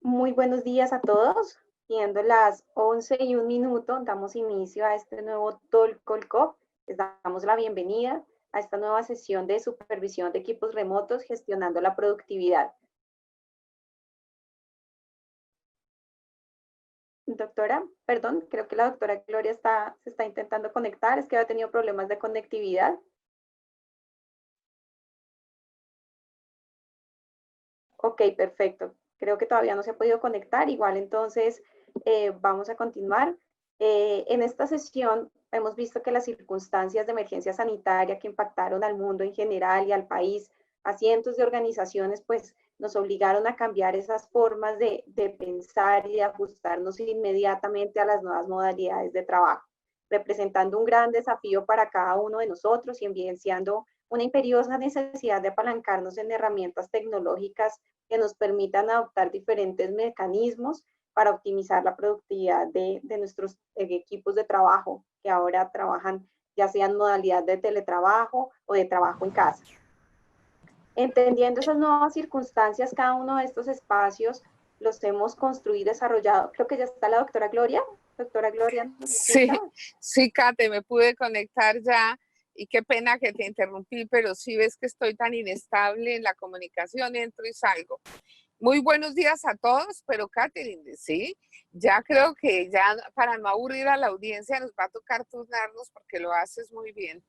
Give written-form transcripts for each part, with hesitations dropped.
Muy buenos días a todos. Siendo las 11:01, damos inicio a este nuevo Talk Colcop. Les damos la bienvenida a esta nueva sesión de supervisión de equipos remotos gestionando la productividad. Doctora, perdón, creo que la doctora Gloria se está intentando conectar, es que había tenido problemas de conectividad. Ok, perfecto. Creo que todavía no se ha podido conectar. Igual entonces vamos a continuar. En esta sesión hemos visto que las circunstancias de emergencia sanitaria que impactaron al mundo en general y al país, a cientos de organizaciones, pues nos obligaron a cambiar esas formas de pensar y de ajustarnos inmediatamente a las nuevas modalidades de trabajo, representando un gran desafío para cada uno de nosotros y evidenciando una imperiosa necesidad de apalancarnos en herramientas tecnológicas que nos permitan adoptar diferentes mecanismos para optimizar la productividad de nuestros equipos de trabajo que ahora trabajan ya sea en modalidad de teletrabajo o de trabajo en casa. Entendiendo esas nuevas circunstancias, cada uno de estos espacios los hemos construido y desarrollado. Creo que ya está la doctora Gloria. Doctora Gloria, ¿nos escucha? Sí, Kate, me pude conectar ya y qué pena que te interrumpí, pero sí ves que estoy tan inestable en la comunicación, entro y salgo. Muy buenos días a todos, pero Catherine, sí, ya creo que ya para no aburrir a la audiencia nos va a tocar turnarnos porque lo haces muy bien.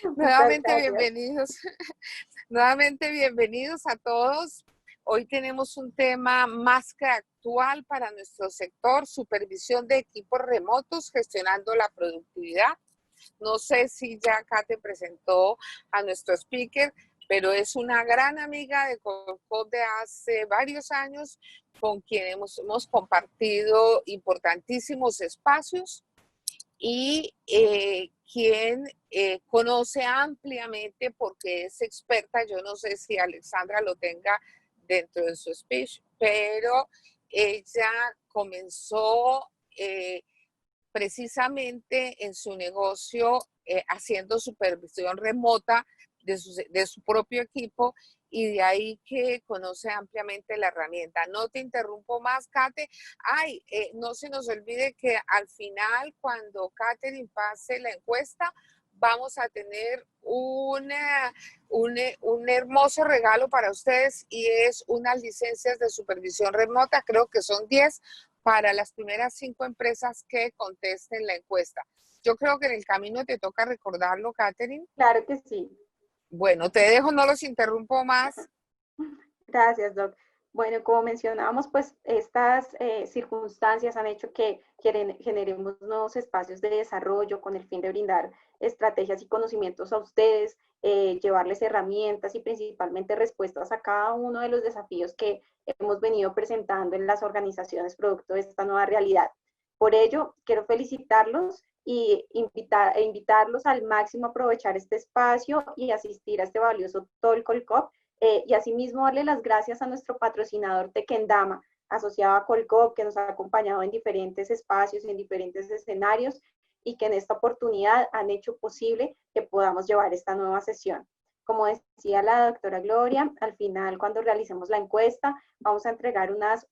Muchas Nuevamente gracias. bienvenidos, nuevamente bienvenidos a todos. Hoy tenemos un tema más que actual para nuestro sector, supervisión de equipos remotos, gestionando la productividad. No sé si ya acá te presentó a nuestro speaker, pero es una gran amiga de Colcop de hace varios años, con quien hemos compartido importantísimos espacios y quien conoce ampliamente porque es experta. Yo no sé si Alexandra lo tenga dentro de su speech, pero ella comenzó precisamente en su negocio haciendo supervisión remota de su propio equipo, y de ahí que conoce ampliamente la herramienta. No te interrumpo más, Kate. Ay, no se nos olvide que al final, cuando Katherine pase la encuesta, vamos a tener un hermoso regalo para ustedes, y es unas licencias de supervisión remota. Creo que son 10 para las primeras 5 empresas que contesten la encuesta. Yo creo que en el camino te toca recordarlo, Katherine. Claro que sí. Bueno, te dejo, no los interrumpo más. Gracias, Doc. Bueno, como mencionábamos, pues estas circunstancias han hecho que generemos nuevos espacios de desarrollo con el fin de brindar estrategias y conocimientos a ustedes, llevarles herramientas y principalmente respuestas a cada uno de los desafíos que hemos venido presentando en las organizaciones producto de esta nueva realidad. Por ello, quiero felicitarlos y invitarlos al máximo a aprovechar este espacio y asistir a este valioso Talk Colcop, y asimismo darle las gracias a nuestro patrocinador Tequendama, asociado a Colcop, que nos ha acompañado en diferentes espacios, en diferentes escenarios, y que en esta oportunidad han hecho posible que podamos llevar esta nueva sesión. Como decía la doctora Gloria, al final, cuando realicemos la encuesta, vamos a entregar unas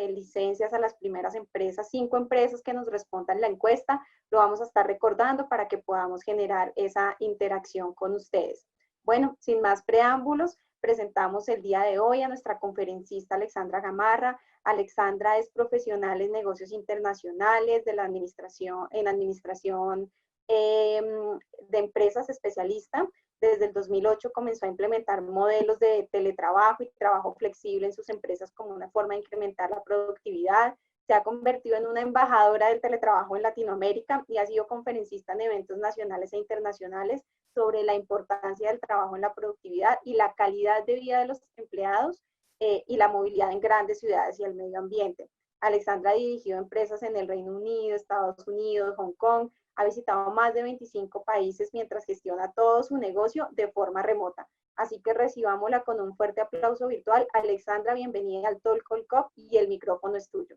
licencias a las primeras empresas, 5 empresas que nos respondan la encuesta. Lo vamos a estar recordando para que podamos generar esa interacción con ustedes. Bueno, sin más preámbulos, presentamos el día de hoy a nuestra conferencista Alexandra Gamarra. Alexandra es profesional en negocios internacionales de la administración, en administración de empresas, especialista. Desde el 2008 comenzó a implementar modelos de teletrabajo y trabajo flexible en sus empresas como una forma de incrementar la productividad. Se ha convertido en una embajadora del teletrabajo en Latinoamérica y ha sido conferencista en eventos nacionales e internacionales sobre la importancia del trabajo en la productividad y la calidad de vida de los empleados, y la movilidad en grandes ciudades y el medio ambiente. Alexandra ha dirigido empresas en el Reino Unido, Estados Unidos, Hong Kong, ha visitado más de 25 países mientras gestiona todo su negocio de forma remota. Así que recibámosla con un fuerte aplauso virtual. Alexandra, bienvenida al Talk Colcop y el micrófono es tuyo.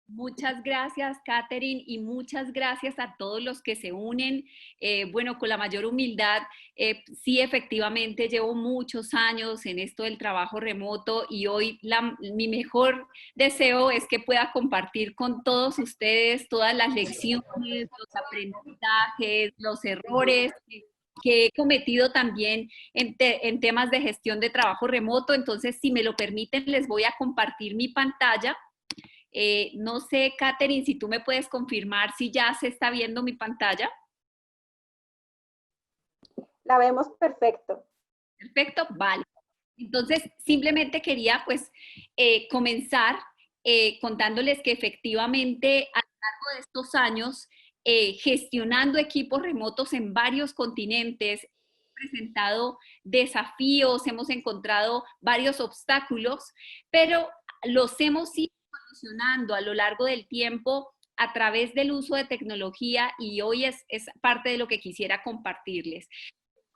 Muchas gracias, Catherine, y muchas gracias a todos los que se unen. Bueno, con la mayor humildad, sí, efectivamente, llevo muchos años en esto del trabajo remoto y hoy mi mejor deseo es que pueda compartir con todos ustedes todas las lecciones, los aprendizajes, los errores que he cometido también en temas de gestión de trabajo remoto. Entonces, si me lo permiten, les voy a compartir mi pantalla. No sé, Catherine, si tú me puedes confirmar si ya se está viendo mi pantalla. La vemos perfecto. Perfecto, vale. Entonces, simplemente quería pues comenzar contándoles que efectivamente a lo largo de estos años, gestionando equipos remotos en varios continentes, hemos presentado desafíos, hemos encontrado varios obstáculos, pero los hemos ido solucionando a lo largo del tiempo a través del uso de tecnología y hoy es parte de lo que quisiera compartirles.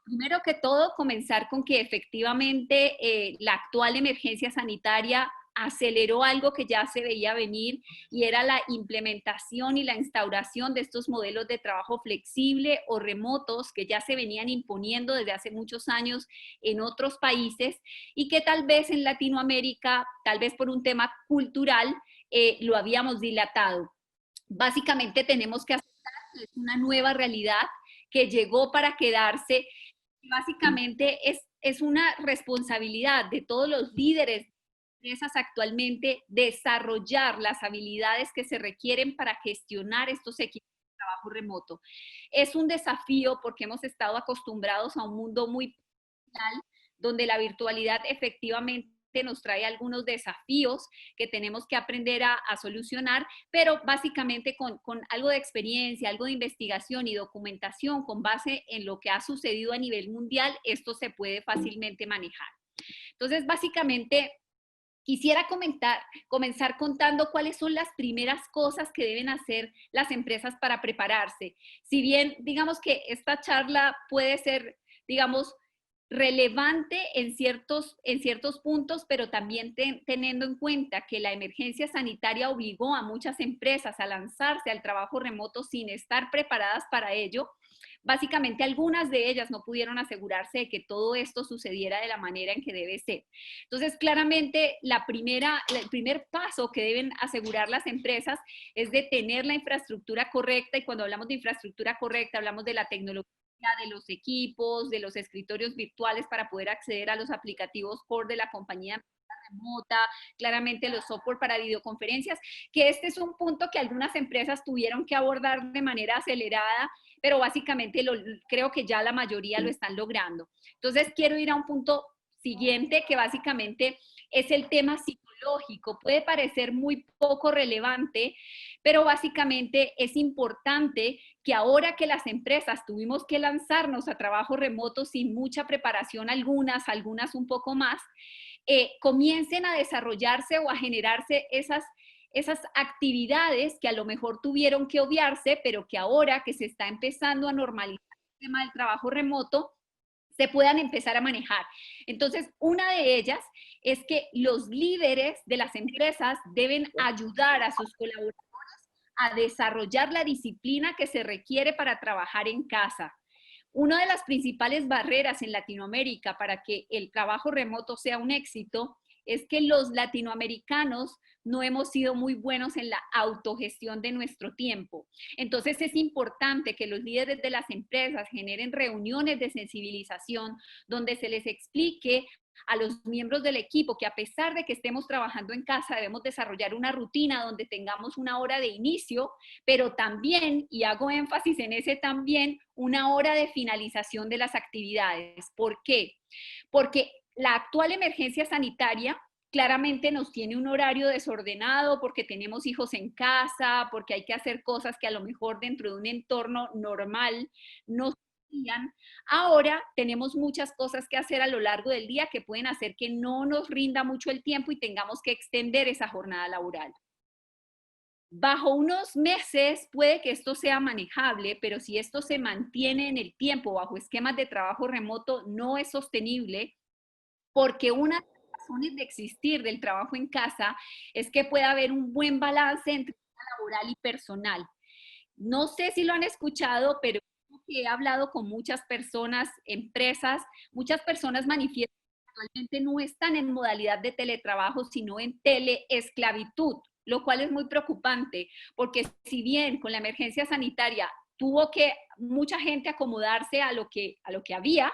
Primero que todo, comenzar con que efectivamente la actual emergencia sanitaria aceleró algo que ya se veía venir y era la implementación y la instauración de estos modelos de trabajo flexible o remotos que ya se venían imponiendo desde hace muchos años en otros países y que tal vez en Latinoamérica, tal vez por un tema cultural, lo habíamos dilatado. Básicamente tenemos que aceptar que es una nueva realidad que llegó para quedarse. Básicamente es una responsabilidad de todos los líderes de empresas actualmente desarrollar las habilidades que se requieren para gestionar estos equipos de trabajo remoto. Es un desafío porque hemos estado acostumbrados a un mundo muy digital, donde la virtualidad efectivamente nos trae algunos desafíos que tenemos que aprender a solucionar, pero básicamente con algo de experiencia, algo de investigación y documentación con base en lo que ha sucedido a nivel mundial, esto se puede fácilmente manejar. Entonces, básicamente, quisiera comenzar contando cuáles son las primeras cosas que deben hacer las empresas para prepararse. Si bien, digamos que esta charla puede ser, digamos, relevante en ciertos puntos, pero también teniendo en cuenta que la emergencia sanitaria obligó a muchas empresas a lanzarse al trabajo remoto sin estar preparadas para ello. Básicamente, algunas de ellas no pudieron asegurarse de que todo esto sucediera de la manera en que debe ser. Entonces, claramente, el primer paso que deben asegurar las empresas es de tener la infraestructura correcta, y cuando hablamos de infraestructura correcta, hablamos de la tecnología, de los equipos, de los escritorios virtuales para poder acceder a los aplicativos core de la compañía remota, claramente los software para videoconferencias, que este es un punto que algunas empresas tuvieron que abordar de manera acelerada, pero básicamente creo que ya la mayoría lo están logrando. Entonces quiero ir a un punto siguiente que básicamente es el tema psicológico. Puede parecer muy poco relevante, pero básicamente es importante que ahora que las empresas tuvimos que lanzarnos a trabajo remoto sin mucha preparación, algunas un poco más, comiencen a desarrollarse o a generarse esas actividades que a lo mejor tuvieron que obviarse, pero que ahora que se está empezando a normalizar el tema del trabajo remoto, se puedan empezar a manejar. Entonces, una de ellas es que los líderes de las empresas deben ayudar a sus colaboradores a desarrollar la disciplina que se requiere para trabajar en casa. Una de las principales barreras en Latinoamérica para que el trabajo remoto sea un éxito es que los latinoamericanos no hemos sido muy buenos en la autogestión de nuestro tiempo. Entonces es importante que los líderes de las empresas generen reuniones de sensibilización donde se les explique a los miembros del equipo que a pesar de que estemos trabajando en casa, debemos desarrollar una rutina donde tengamos una hora de inicio, pero también, y hago énfasis en ese también, una hora de finalización de las actividades. ¿Por qué? Porque la actual emergencia sanitaria claramente nos tiene un horario desordenado porque tenemos hijos en casa, porque hay que hacer cosas que a lo mejor dentro de un entorno normal no hacían. Ahora tenemos muchas cosas que hacer a lo largo del día que pueden hacer que no nos rinda mucho el tiempo y tengamos que extender esa jornada laboral. Bajo unos meses puede que esto sea manejable, pero si esto se mantiene en el tiempo bajo esquemas de trabajo remoto, no es sostenible, porque una de las razones de existir del trabajo en casa es que puede haber un buen balance entre laboral y personal. No sé si lo han escuchado, pero he hablado con muchas personas, empresas, muchas personas manifiestan que actualmente no están en modalidad de teletrabajo, sino en teleesclavitud, lo cual es muy preocupante, porque si bien con la emergencia sanitaria tuvo que mucha gente acomodarse a lo que había,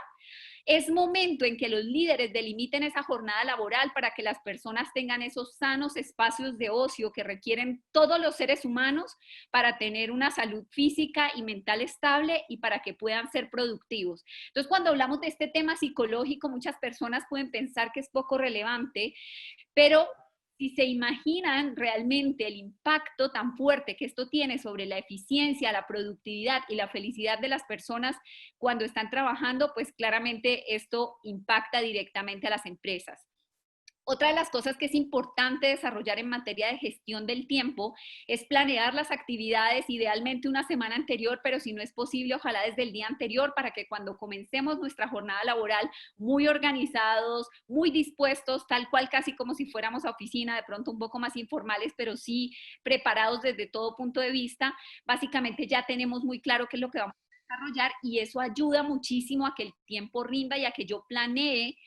es momento en que los líderes delimiten esa jornada laboral para que las personas tengan esos sanos espacios de ocio que requieren todos los seres humanos para tener una salud física y mental estable y para que puedan ser productivos. Entonces, cuando hablamos de este tema psicológico, muchas personas pueden pensar que es poco relevante, pero si se imaginan realmente el impacto tan fuerte que esto tiene sobre la eficiencia, la productividad y la felicidad de las personas cuando están trabajando, pues claramente esto impacta directamente a las empresas. Otra de las cosas que es importante desarrollar en materia de gestión del tiempo es planear las actividades idealmente una semana anterior, pero si no es posible, ojalá desde el día anterior, para que cuando comencemos nuestra jornada laboral muy organizados, muy dispuestos, tal cual casi como si fuéramos a oficina, de pronto un poco más informales, pero sí preparados desde todo punto de vista, básicamente ya tenemos muy claro qué es lo que vamos a desarrollar y eso ayuda muchísimo a que el tiempo rinda y a que yo planee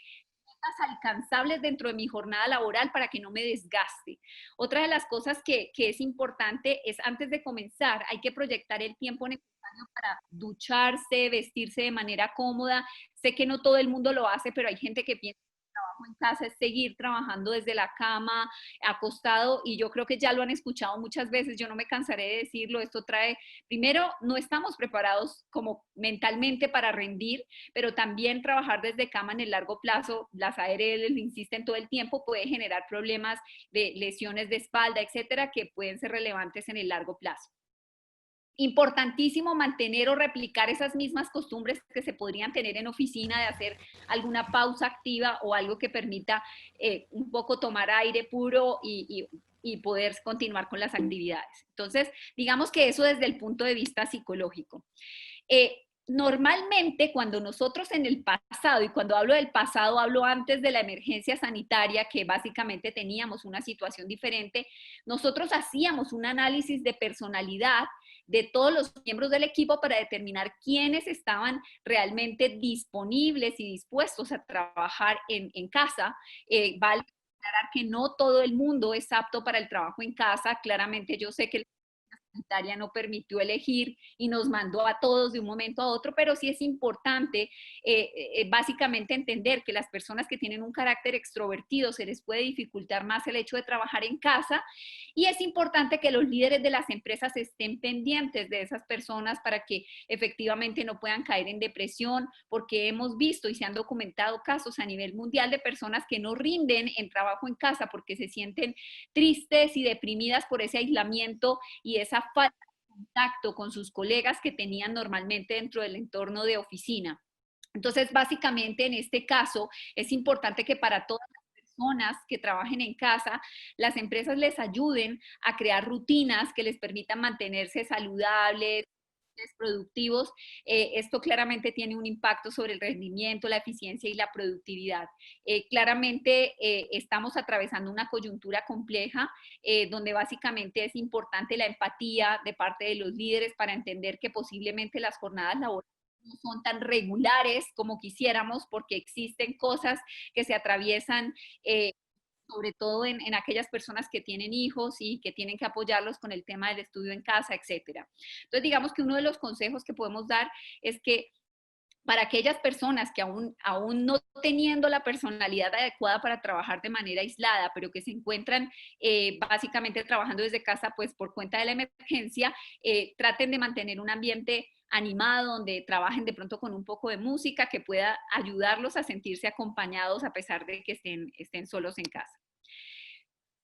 alcanzables dentro de mi jornada laboral para que no me desgaste. Otra de las cosas que es importante es antes de comenzar, hay que proyectar el tiempo necesario para ducharse, vestirse de manera cómoda. Sé que no todo el mundo lo hace, pero hay gente que piensa que el trabajo en casa es seguir trabajando desde la cama, acostado, y yo creo que ya lo han escuchado muchas veces, yo no me cansaré de decirlo, esto trae, primero, no estamos preparados como mentalmente para rendir, pero también trabajar desde cama en el largo plazo, las ARL insisten todo el tiempo, puede generar problemas de lesiones de espalda, etcétera, que pueden ser relevantes en el largo plazo. Importantísimo mantener o replicar esas mismas costumbres que se podrían tener en oficina, de hacer alguna pausa activa o algo que permita un poco tomar aire puro y poder continuar con las actividades. Entonces, digamos que eso desde el punto de vista psicológico. Normalmente cuando nosotros en el pasado, y cuando hablo del pasado hablo antes de la emergencia sanitaria, que básicamente teníamos una situación diferente, nosotros hacíamos un análisis de personalidad de todos los miembros del equipo para determinar quiénes estaban realmente disponibles y dispuestos a trabajar en casa. Vale aclarar que no todo el mundo es apto para el trabajo en casa. Claramente yo sé que sanitaria no permitió elegir y nos mandó a todos de un momento a otro, pero sí es importante básicamente entender que las personas que tienen un carácter extrovertido se les puede dificultar más el hecho de trabajar en casa, y es importante que los líderes de las empresas estén pendientes de esas personas para que efectivamente no puedan caer en depresión, porque hemos visto y se han documentado casos a nivel mundial de personas que no rinden en trabajo en casa porque se sienten tristes y deprimidas por ese aislamiento y esa falta de contacto con sus colegas que tenían normalmente dentro del entorno de oficina. Entonces, básicamente en este caso es importante que para todas las personas que trabajen en casa, las empresas les ayuden a crear rutinas que les permitan mantenerse saludables, productivos. Esto claramente tiene un impacto sobre el rendimiento, la eficiencia y la productividad. Claramente estamos atravesando una coyuntura compleja donde básicamente es importante la empatía de parte de los líderes para entender que posiblemente las jornadas laborales no son tan regulares como quisiéramos, porque existen cosas que se atraviesan sobre todo en aquellas personas que tienen hijos y que tienen que apoyarlos con el tema del estudio en casa, etcétera. Entonces, digamos que uno de los consejos que podemos dar es que para aquellas personas que aún no teniendo la personalidad adecuada para trabajar de manera aislada, pero que se encuentran básicamente trabajando desde casa, pues por cuenta de la emergencia, traten de mantener un ambiente animado, donde trabajen de pronto con un poco de música que pueda ayudarlos a sentirse acompañados a pesar de que estén solos en casa.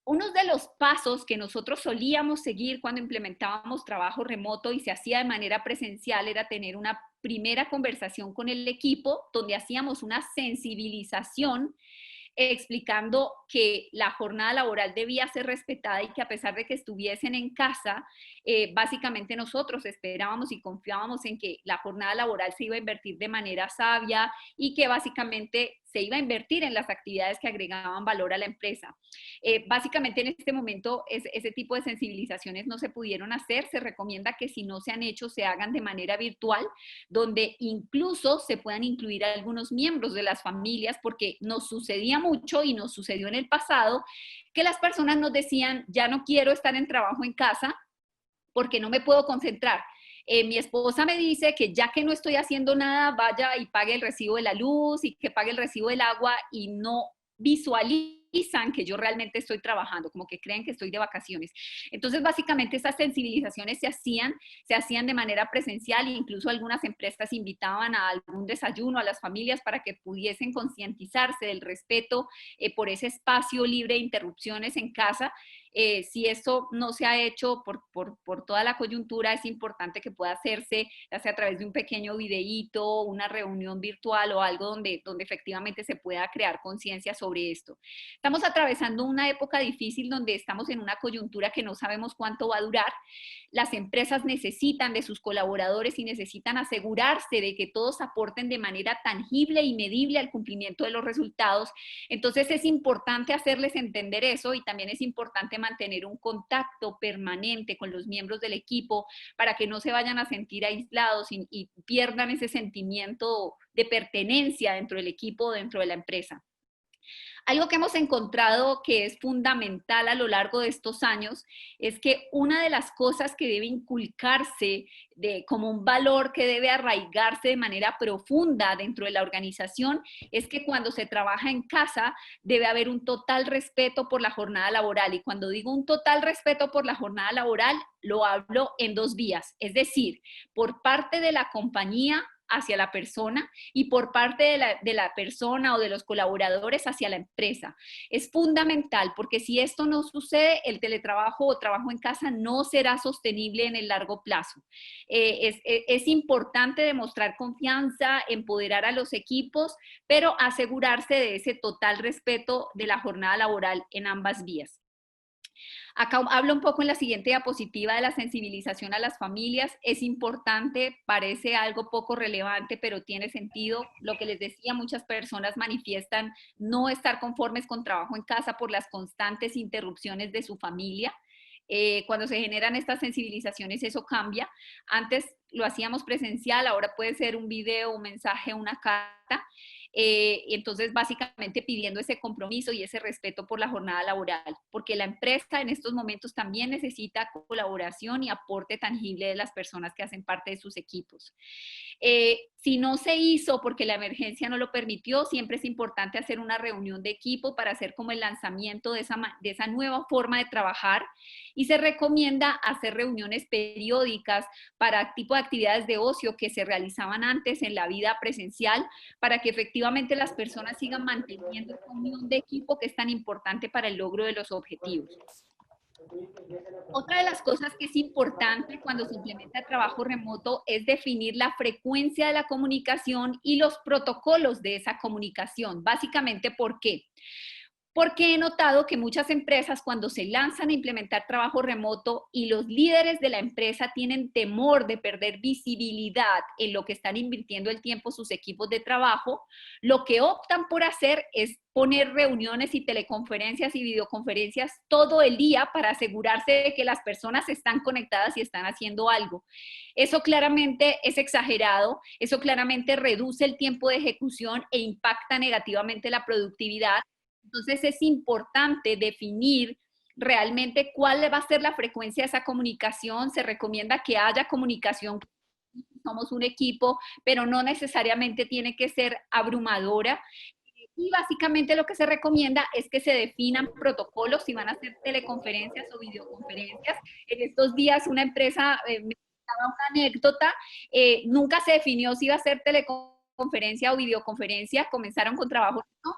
Uno de los pasos que nosotros solíamos seguir cuando implementábamos trabajo remoto y se hacía de manera presencial era tener una primera conversación con el equipo donde hacíamos una sensibilización explicando que la jornada laboral debía ser respetada y que a pesar de que estuviesen en casa, básicamente nosotros esperábamos y confiábamos en que la jornada laboral se iba a invertir de manera sabia y que básicamente se iba a invertir en las actividades que agregaban valor a la empresa. Básicamente en este momento ese tipo de sensibilizaciones no se pudieron hacer. Se recomienda que si no se han hecho, se hagan de manera virtual, donde incluso se puedan incluir a algunos miembros de las familias, porque nos sucedía mucho y nos sucedió en el pasado, que las personas nos decían, ya no quiero estar en trabajo en casa porque no me puedo concentrar. Mi esposa me dice que ya que no estoy haciendo nada, vaya y pague el recibo de la luz y que pague el recibo del agua, y no visualizan que yo realmente estoy trabajando, como que creen que estoy de vacaciones. Entonces, básicamente, estas sensibilizaciones se hacían de manera presencial, e incluso algunas empresas invitaban a algún desayuno a las familias para que pudiesen concientizarse del respeto por ese espacio libre de interrupciones en casa. Si eso no se ha hecho por toda la coyuntura, es importante que pueda hacerse, ya sea a través de un pequeño videíto, una reunión virtual o algo donde efectivamente se pueda crear conciencia sobre esto. Estamos atravesando una época difícil donde estamos en una coyuntura que no sabemos cuánto va a durar. Las empresas necesitan de sus colaboradores y necesitan asegurarse de que todos aporten de manera tangible y medible al cumplimiento de los resultados. Entonces es importante hacerles entender eso, y también es importante mantener un contacto permanente con los miembros del equipo para que no se vayan a sentir aislados y pierdan ese sentimiento de pertenencia dentro del equipo, dentro de la empresa. Algo que hemos encontrado que es fundamental a lo largo de estos años es que una de las cosas que debe inculcarse como un valor que debe arraigarse de manera profunda dentro de la organización es que cuando se trabaja en casa debe haber un total respeto por la jornada laboral. Y cuando digo un total respeto por la jornada laboral, lo hablo en dos vías, es decir, por parte de la compañía hacia la persona y por parte de la persona o de los colaboradores hacia la empresa. Es fundamental, porque si esto no sucede, el teletrabajo o trabajo en casa no será sostenible en el largo plazo. Es importante demostrar confianza, empoderar a los equipos, pero asegurarse de ese total respeto de la jornada laboral en ambas vías. Acá hablo un poco en la siguiente diapositiva de la sensibilización a las familias. Es importante, parece algo poco relevante, pero tiene sentido. Lo que les decía, muchas personas manifiestan no estar conformes con trabajo en casa por las constantes interrupciones de su familia. Cuando se generan estas sensibilizaciones, eso cambia. Antes lo hacíamos presencial, ahora puede ser un video, un mensaje, una carta. Entonces, básicamente pidiendo ese compromiso y ese respeto por la jornada laboral, porque la empresa en estos momentos también necesita colaboración y aporte tangible de las personas que hacen parte de sus equipos. Si no se hizo porque la emergencia no lo permitió, siempre es importante hacer una reunión de equipo para hacer como el lanzamiento de esa nueva forma de trabajar, y se recomienda hacer reuniones periódicas para tipo de actividades de ocio que se realizaban antes en la vida presencial, para que efectivamente las personas sigan manteniendo esta unión de equipo que es tan importante para el logro de los objetivos. Otra de las cosas que es importante cuando se implementa el trabajo remoto es definir la frecuencia de la comunicación y los protocolos de esa comunicación. Básicamente, ¿por qué? Porque he notado que muchas empresas, cuando se lanzan a implementar trabajo remoto y los líderes de la empresa tienen temor de perder visibilidad en lo que están invirtiendo el tiempo sus equipos de trabajo, lo que optan por hacer es poner reuniones y teleconferencias y videoconferencias todo el día para asegurarse de que las personas están conectadas y están haciendo algo. Eso claramente es exagerado, eso claramente reduce el tiempo de ejecución e impacta negativamente la productividad. Entonces es importante definir realmente cuál va a ser la frecuencia de esa comunicación. Se recomienda que haya comunicación, somos un equipo, pero no necesariamente tiene que ser abrumadora. Y básicamente lo que se recomienda es que se definan protocolos si van a hacer teleconferencias o videoconferencias. En estos días una empresa me contaba una anécdota, nunca se definió si iba a ser teleconferencia o videoconferencia, comenzaron con trabajo, ¿no?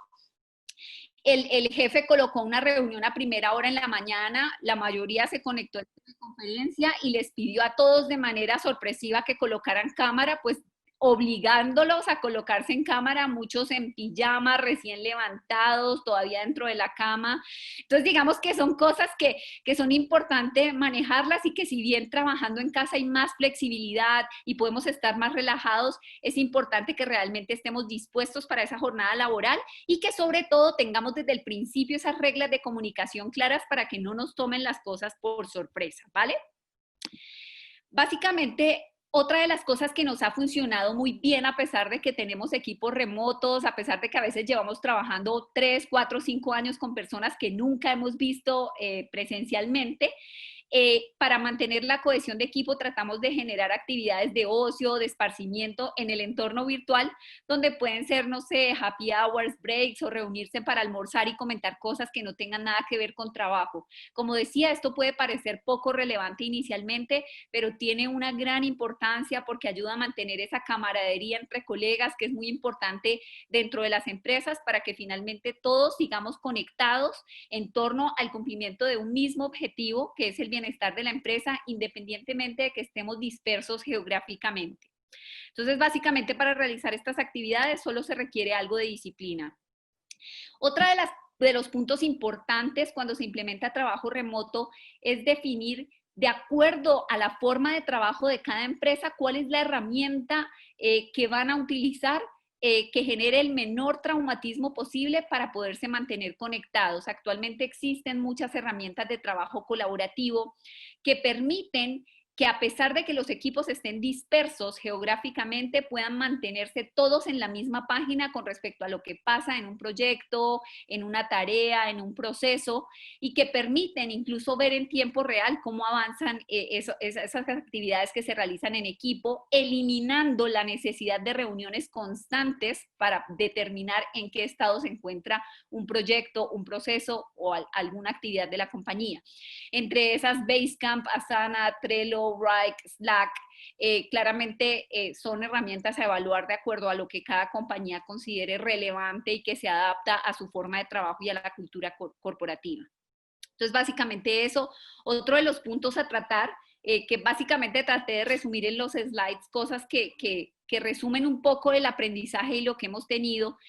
El jefe colocó una reunión a primera hora en la mañana, la mayoría se conectó a la conferencia y les pidió a todos de manera sorpresiva que colocaran cámara, pues obligándolos a colocarse en cámara, muchos en pijama, recién levantados, todavía dentro de la cama. Entonces, digamos que son cosas que son importantes manejarlas y que si bien trabajando en casa hay más flexibilidad y podemos estar más relajados, es importante que realmente estemos dispuestos para esa jornada laboral y que sobre todo tengamos desde el principio esas reglas de comunicación claras para que no nos tomen las cosas por sorpresa, ¿vale? Básicamente, otra de las cosas que nos ha funcionado muy bien a pesar de que tenemos equipos remotos, a pesar de que a veces llevamos trabajando 3, 4, 5 años con personas que nunca hemos visto presencialmente, para mantener la cohesión de equipo tratamos de generar actividades de ocio, de esparcimiento en el entorno virtual, donde pueden ser, no sé, happy hours, breaks o reunirse para almorzar y comentar cosas que no tengan nada que ver con trabajo. Como decía, esto puede parecer poco relevante inicialmente, pero tiene una gran importancia porque ayuda a mantener esa camaradería entre colegas, que es muy importante dentro de las empresas para que finalmente todos sigamos conectados en torno al cumplimiento de un mismo objetivo, que es el bienestar de la empresa, independientemente de que estemos dispersos geográficamente. Entonces, básicamente para realizar estas actividades solo se requiere algo de disciplina. Otra de los puntos importantes cuando se implementa trabajo remoto es definir, de acuerdo a la forma de trabajo de cada empresa, cuál es la herramienta que van a utilizar que genere el menor traumatismo posible para poderse mantener conectados. Actualmente existen muchas herramientas de trabajo colaborativo que permiten que a pesar de que los equipos estén dispersos geográficamente, puedan mantenerse todos en la misma página con respecto a lo que pasa en un proyecto, en una tarea, en un proceso, y que permiten incluso ver en tiempo real cómo avanzan esas actividades que se realizan en equipo, eliminando la necesidad de reuniones constantes para determinar en qué estado se encuentra un proyecto, un proceso o alguna actividad de la compañía. Entre esas, Basecamp, Asana, Trello, Wrike, Slack, claramente son herramientas a evaluar de acuerdo a lo que cada compañía considere relevante y que se adapta a su forma de trabajo y a la cultura corporativa. Entonces, básicamente eso. Otro de los puntos a tratar, que básicamente traté de resumir en los slides, cosas que resumen un poco el aprendizaje y lo que hemos tenido.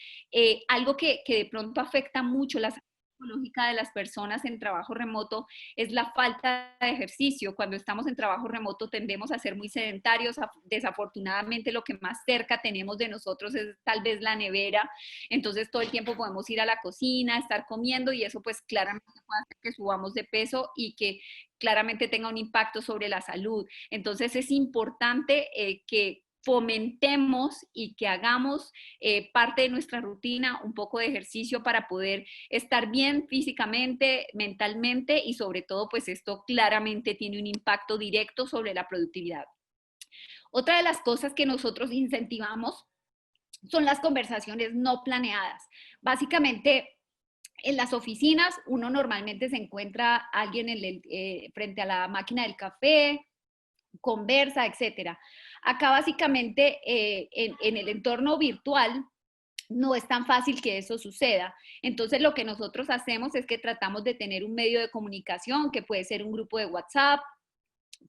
Algo que de pronto afecta mucho la psicológica de las personas en trabajo remoto es la falta de ejercicio. Cuando estamos en trabajo remoto tendemos a ser muy sedentarios. Desafortunadamente lo que más cerca tenemos de nosotros es tal vez la nevera. Entonces todo el tiempo podemos ir a la cocina, estar comiendo y eso pues claramente puede hacer que subamos de peso y que claramente tenga un impacto sobre la salud. Entonces es importante que fomentemos y que hagamos parte de nuestra rutina un poco de ejercicio para poder estar bien físicamente, mentalmente y sobre todo pues esto claramente tiene un impacto directo sobre la productividad. Otra de las cosas que nosotros incentivamos son las conversaciones no planeadas. Básicamente, en las oficinas uno normalmente se encuentra a alguien frente a la máquina del café, conversa, etcétera. Acá básicamente en el entorno virtual no es tan fácil que eso suceda. Entonces lo que nosotros hacemos es que tratamos de tener un medio de comunicación que puede ser un grupo de WhatsApp,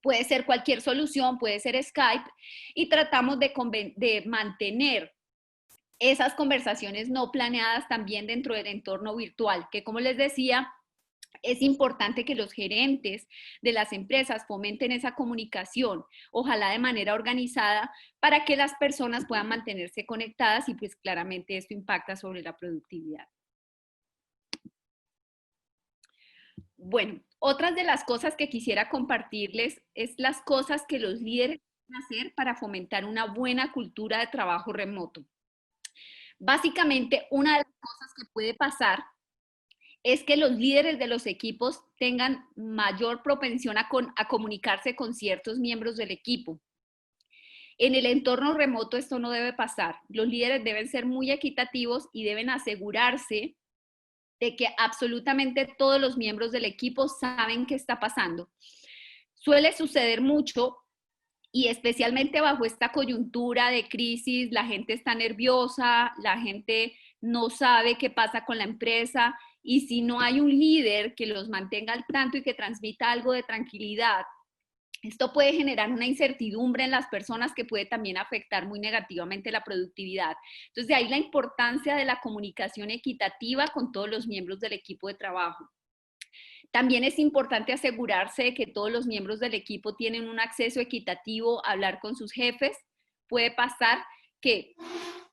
puede ser cualquier solución, puede ser Skype, y tratamos de mantener esas conversaciones no planeadas también dentro del entorno virtual, que como les decía, es importante que los gerentes de las empresas fomenten esa comunicación, ojalá de manera organizada, para que las personas puedan mantenerse conectadas y pues claramente esto impacta sobre la productividad. Bueno, otras de las cosas que quisiera compartirles es las cosas que los líderes pueden hacer para fomentar una buena cultura de trabajo remoto. Básicamente, una de las cosas que puede pasar es que los líderes de los equipos tengan mayor propensión a comunicarse con ciertos miembros del equipo. En el entorno remoto esto no debe pasar. Los líderes deben ser muy equitativos y deben asegurarse de que absolutamente todos los miembros del equipo saben qué está pasando. Suele suceder mucho y especialmente bajo esta coyuntura de crisis, la gente está nerviosa, la gente no sabe qué pasa con la empresa y si no hay un líder que los mantenga al tanto y que transmita algo de tranquilidad Esto puede generar una incertidumbre en las personas que puede también afectar muy negativamente la productividad. Entonces, de ahí la importancia de la comunicación equitativa con todos los miembros del equipo de trabajo. También es importante asegurarse de que todos los miembros del equipo tienen un acceso equitativo a hablar con sus jefes. Puede pasar que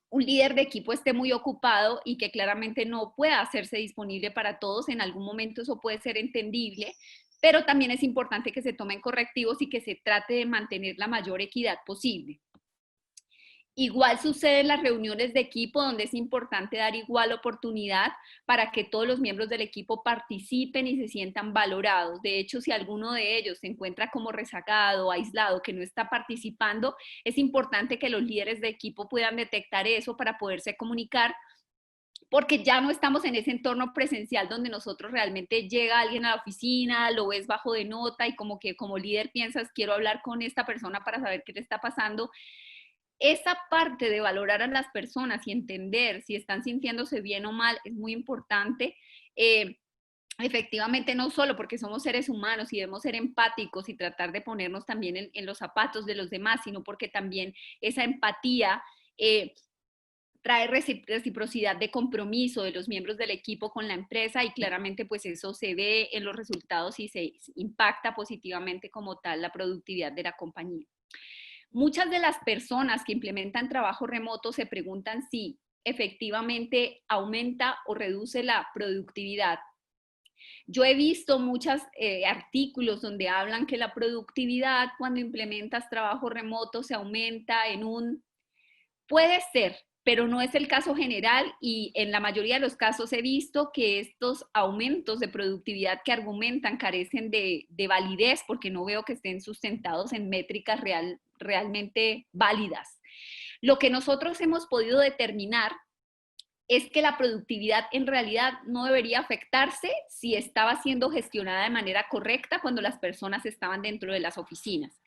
un líder de equipo esté muy ocupado y que claramente no pueda hacerse disponible para todos. En algún momento eso puede ser entendible, pero también es importante que se tomen correctivos y que se trate de mantener la mayor equidad posible. Igual sucede en las reuniones de equipo, donde es importante dar igual oportunidad para que todos los miembros del equipo participen y se sientan valorados. De hecho, si alguno de ellos se encuentra como rezagado, aislado, que no está participando, es importante que los líderes de equipo puedan detectar eso para poderse comunicar, porque ya no estamos en ese entorno presencial donde nosotros realmente llega alguien a la oficina, lo ves bajo de nota y como que como líder piensas, quiero hablar con esta persona para saber qué le está pasando. Esa parte de valorar a las personas y entender si están sintiéndose bien o mal es muy importante. Efectivamente, no solo porque somos seres humanos y debemos ser empáticos y tratar de ponernos también en los zapatos de los demás, sino porque también esa empatía trae reciprocidad de compromiso de los miembros del equipo con la empresa, y claramente pues eso se ve en los resultados y se impacta positivamente como tal la productividad de la compañía. Muchas de las personas que implementan trabajo remoto se preguntan si efectivamente aumenta o reduce la productividad. Yo he visto muchos artículos donde hablan que la productividad cuando implementas trabajo remoto se aumenta en un... Puede ser, pero no es el caso general, y en la mayoría de los casos he visto que estos aumentos de productividad que argumentan carecen de validez, porque no veo que estén sustentados en métricas realmente válidas. Lo que nosotros hemos podido determinar es que la productividad en realidad no debería afectarse si estaba siendo gestionada de manera correcta cuando las personas estaban dentro de las oficinas.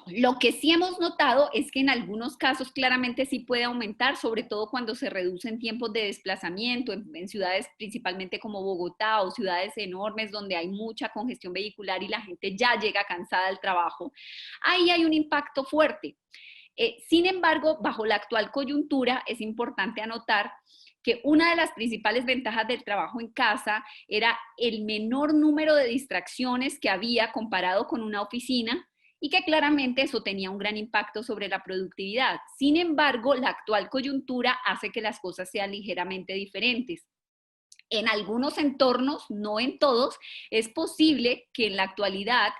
Lo que sí hemos notado es que en algunos casos claramente sí puede aumentar, sobre todo cuando se reducen tiempos de desplazamiento en ciudades principalmente como Bogotá o ciudades enormes donde hay mucha congestión vehicular y la gente ya llega cansada del trabajo. Ahí hay un impacto fuerte. Sin embargo, bajo la actual coyuntura es importante anotar que una de las principales ventajas del trabajo en casa era el menor número de distracciones que había comparado con una oficina, y que claramente eso tenía un gran impacto sobre la productividad. Sin embargo, la actual coyuntura hace que las cosas sean ligeramente diferentes. En algunos entornos, no en todos, es posible que en la actualidad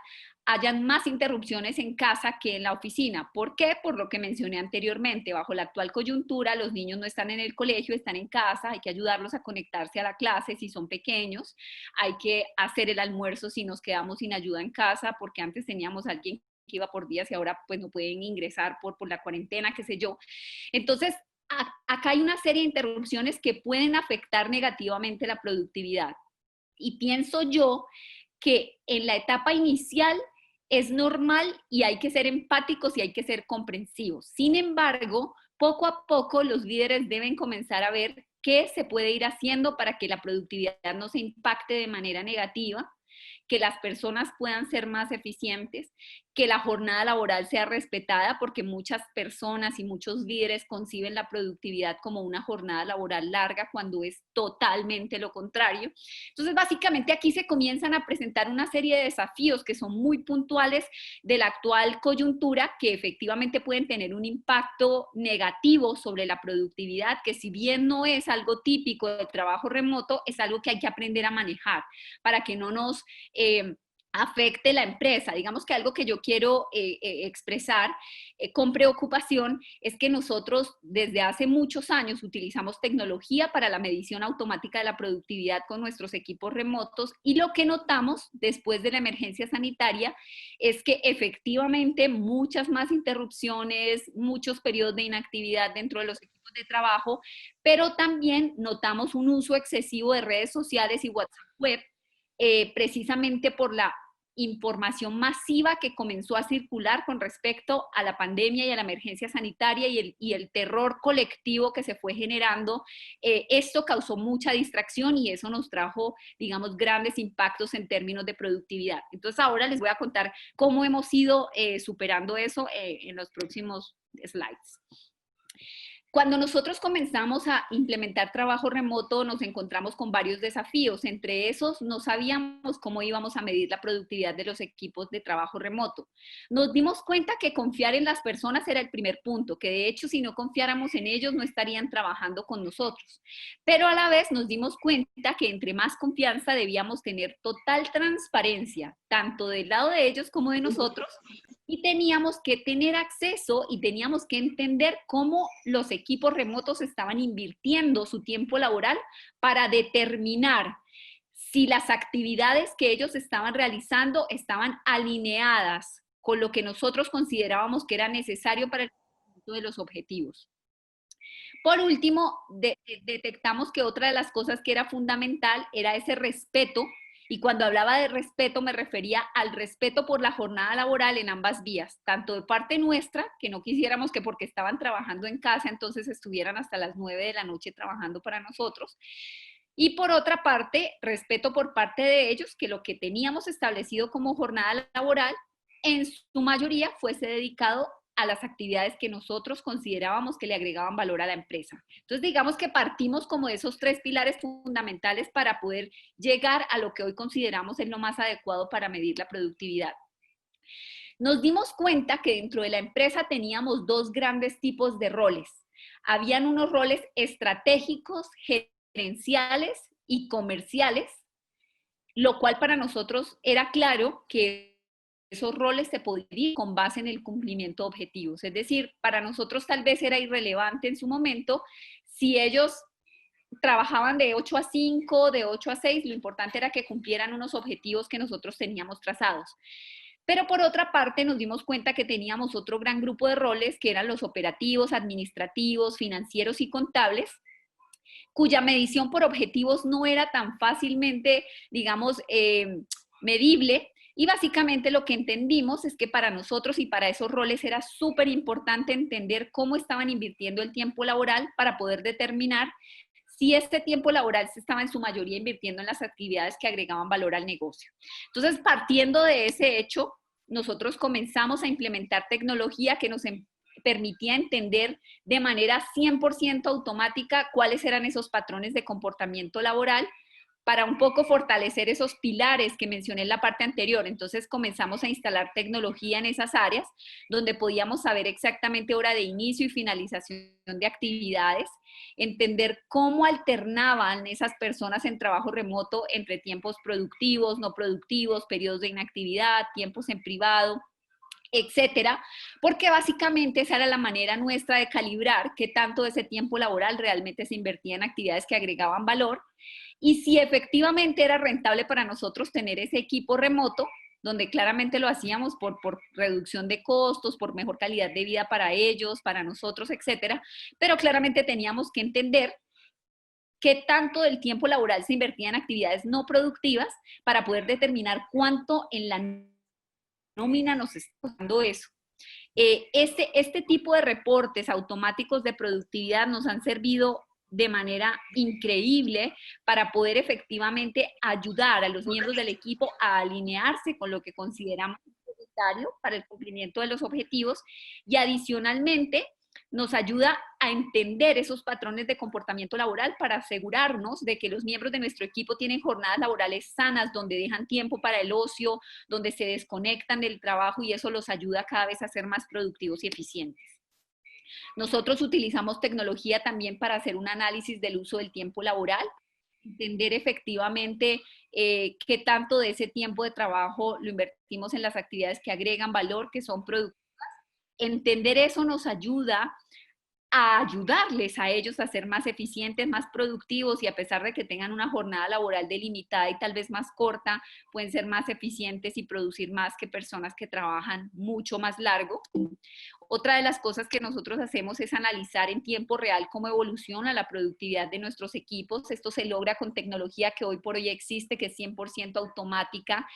hayan más interrupciones en casa que en la oficina. ¿Por qué? Por lo que mencioné anteriormente. Bajo la actual coyuntura, los niños no están en el colegio, están en casa, hay que ayudarlos a conectarse a la clase si son pequeños, hay que hacer el almuerzo si nos quedamos sin ayuda en casa, porque antes teníamos a alguien que iba por días y ahora pues no pueden ingresar por la cuarentena, qué sé yo. Entonces, acá hay una serie de interrupciones que pueden afectar negativamente la productividad. Y pienso yo que en la etapa inicial es normal y hay que ser empáticos y hay que ser comprensivos. Sin embargo, poco a poco los líderes deben comenzar a ver qué se puede ir haciendo para que la productividad no se impacte de manera negativa, que las personas puedan ser más eficientes, que la jornada laboral sea respetada, porque muchas personas y muchos líderes conciben la productividad como una jornada laboral larga cuando es totalmente lo contrario. Entonces, básicamente aquí se comienzan a presentar una serie de desafíos que son muy puntuales de la actual coyuntura, que efectivamente pueden tener un impacto negativo sobre la productividad, que si bien no es algo típico del trabajo remoto, es algo que hay que aprender a manejar para que no nos afecte la empresa. Digamos que algo que yo quiero expresar con preocupación es que nosotros desde hace muchos años utilizamos tecnología para la medición automática de la productividad con nuestros equipos remotos, y lo que notamos después de la emergencia sanitaria es que efectivamente muchas más interrupciones, muchos periodos de inactividad dentro de los equipos de trabajo, pero también notamos un uso excesivo de redes sociales y WhatsApp web, precisamente por la información masiva que comenzó a circular con respecto a la pandemia y a la emergencia sanitaria y el terror colectivo que se fue generando. Esto causó mucha distracción y eso nos trajo, digamos, grandes impactos en términos de productividad. Entonces ahora les voy a contar cómo hemos ido superando eso en los próximos slides. Cuando nosotros comenzamos a implementar trabajo remoto, nos encontramos con varios desafíos. Entre esos, no sabíamos cómo íbamos a medir la productividad de los equipos de trabajo remoto. Nos dimos cuenta que confiar en las personas era el primer punto, que de hecho, si no confiáramos en ellos, no estarían trabajando con nosotros. Pero a la vez nos dimos cuenta que entre más confianza debíamos tener total transparencia, tanto del lado de ellos como de nosotros, y teníamos que tener acceso y teníamos que entender cómo los equipos remotos estaban invirtiendo su tiempo laboral para determinar si las actividades que ellos estaban realizando estaban alineadas con lo que nosotros considerábamos que era necesario para el cumplimiento de los objetivos. Por último, detectamos que otra de las cosas que era fundamental era ese respeto. Y cuando hablaba de respeto me refería al respeto por la jornada laboral en ambas vías, tanto de parte nuestra, que no quisiéramos que porque estaban trabajando en casa, entonces estuvieran hasta las 9 de la noche trabajando para nosotros. Y por otra parte, respeto por parte de ellos, que lo que teníamos establecido como jornada laboral, en su mayoría fuese dedicado a las actividades que nosotros considerábamos que le agregaban valor a la empresa. Entonces, digamos que partimos como de esos 3 pilares fundamentales para poder llegar a lo que hoy consideramos es lo más adecuado para medir la productividad. Nos dimos cuenta que dentro de la empresa teníamos 2 grandes tipos de roles. Habían unos roles estratégicos, gerenciales y comerciales, lo cual para nosotros era claro que esos roles se podrían con base en el cumplimiento de objetivos. Es decir, para nosotros tal vez era irrelevante en su momento si ellos trabajaban de 8 a 5, de 8 a 6, lo importante era que cumplieran unos objetivos que nosotros teníamos trazados. Pero por otra parte nos dimos cuenta que teníamos otro gran grupo de roles que eran los operativos, administrativos, financieros y contables, cuya medición por objetivos no era tan fácilmente, digamos, medible. Y básicamente lo que entendimos es que para nosotros y para esos roles era súper importante entender cómo estaban invirtiendo el tiempo laboral para poder determinar si este tiempo laboral se estaba en su mayoría invirtiendo en las actividades que agregaban valor al negocio. Entonces, partiendo de ese hecho, nosotros comenzamos a implementar tecnología que nos permitía entender de manera 100% automática cuáles eran esos patrones de comportamiento laboral para un poco fortalecer esos pilares que mencioné en la parte anterior. Entonces comenzamos a instalar tecnología en esas áreas donde podíamos saber exactamente hora de inicio y finalización de actividades, entender cómo alternaban esas personas en trabajo remoto entre tiempos productivos, no productivos, periodos de inactividad, tiempos en privado, etcétera, porque básicamente esa era la manera nuestra de calibrar qué tanto de ese tiempo laboral realmente se invertía en actividades que agregaban valor y si efectivamente era rentable para nosotros tener ese equipo remoto, donde claramente lo hacíamos por reducción de costos, por mejor calidad de vida para ellos, para nosotros, etcétera, pero claramente teníamos que entender qué tanto del tiempo laboral se invertía en actividades no productivas para poder determinar cuánto en la nómina nos está costando eso. Este tipo de reportes automáticos de productividad nos han servido de manera increíble para poder efectivamente ayudar a los miembros del equipo a alinearse con lo que consideramos prioritario para el cumplimiento de los objetivos y adicionalmente nos ayuda a entender esos patrones de comportamiento laboral para asegurarnos de que los miembros de nuestro equipo tienen jornadas laborales sanas, donde dejan tiempo para el ocio, donde se desconectan del trabajo y eso los ayuda cada vez a ser más productivos y eficientes. Nosotros utilizamos tecnología también para hacer un análisis del uso del tiempo laboral, entender efectivamente qué tanto de ese tiempo de trabajo lo invertimos en las actividades que agregan valor, que son productivas. Entender eso nos ayuda a ayudarles a ellos a ser más eficientes, más productivos y a pesar de que tengan una jornada laboral delimitada y tal vez más corta, pueden ser más eficientes y producir más que personas que trabajan mucho más largo. Otra de las cosas que nosotros hacemos es analizar en tiempo real cómo evoluciona la productividad de nuestros equipos. Esto se logra con tecnología que hoy por hoy existe, que es 100% automática,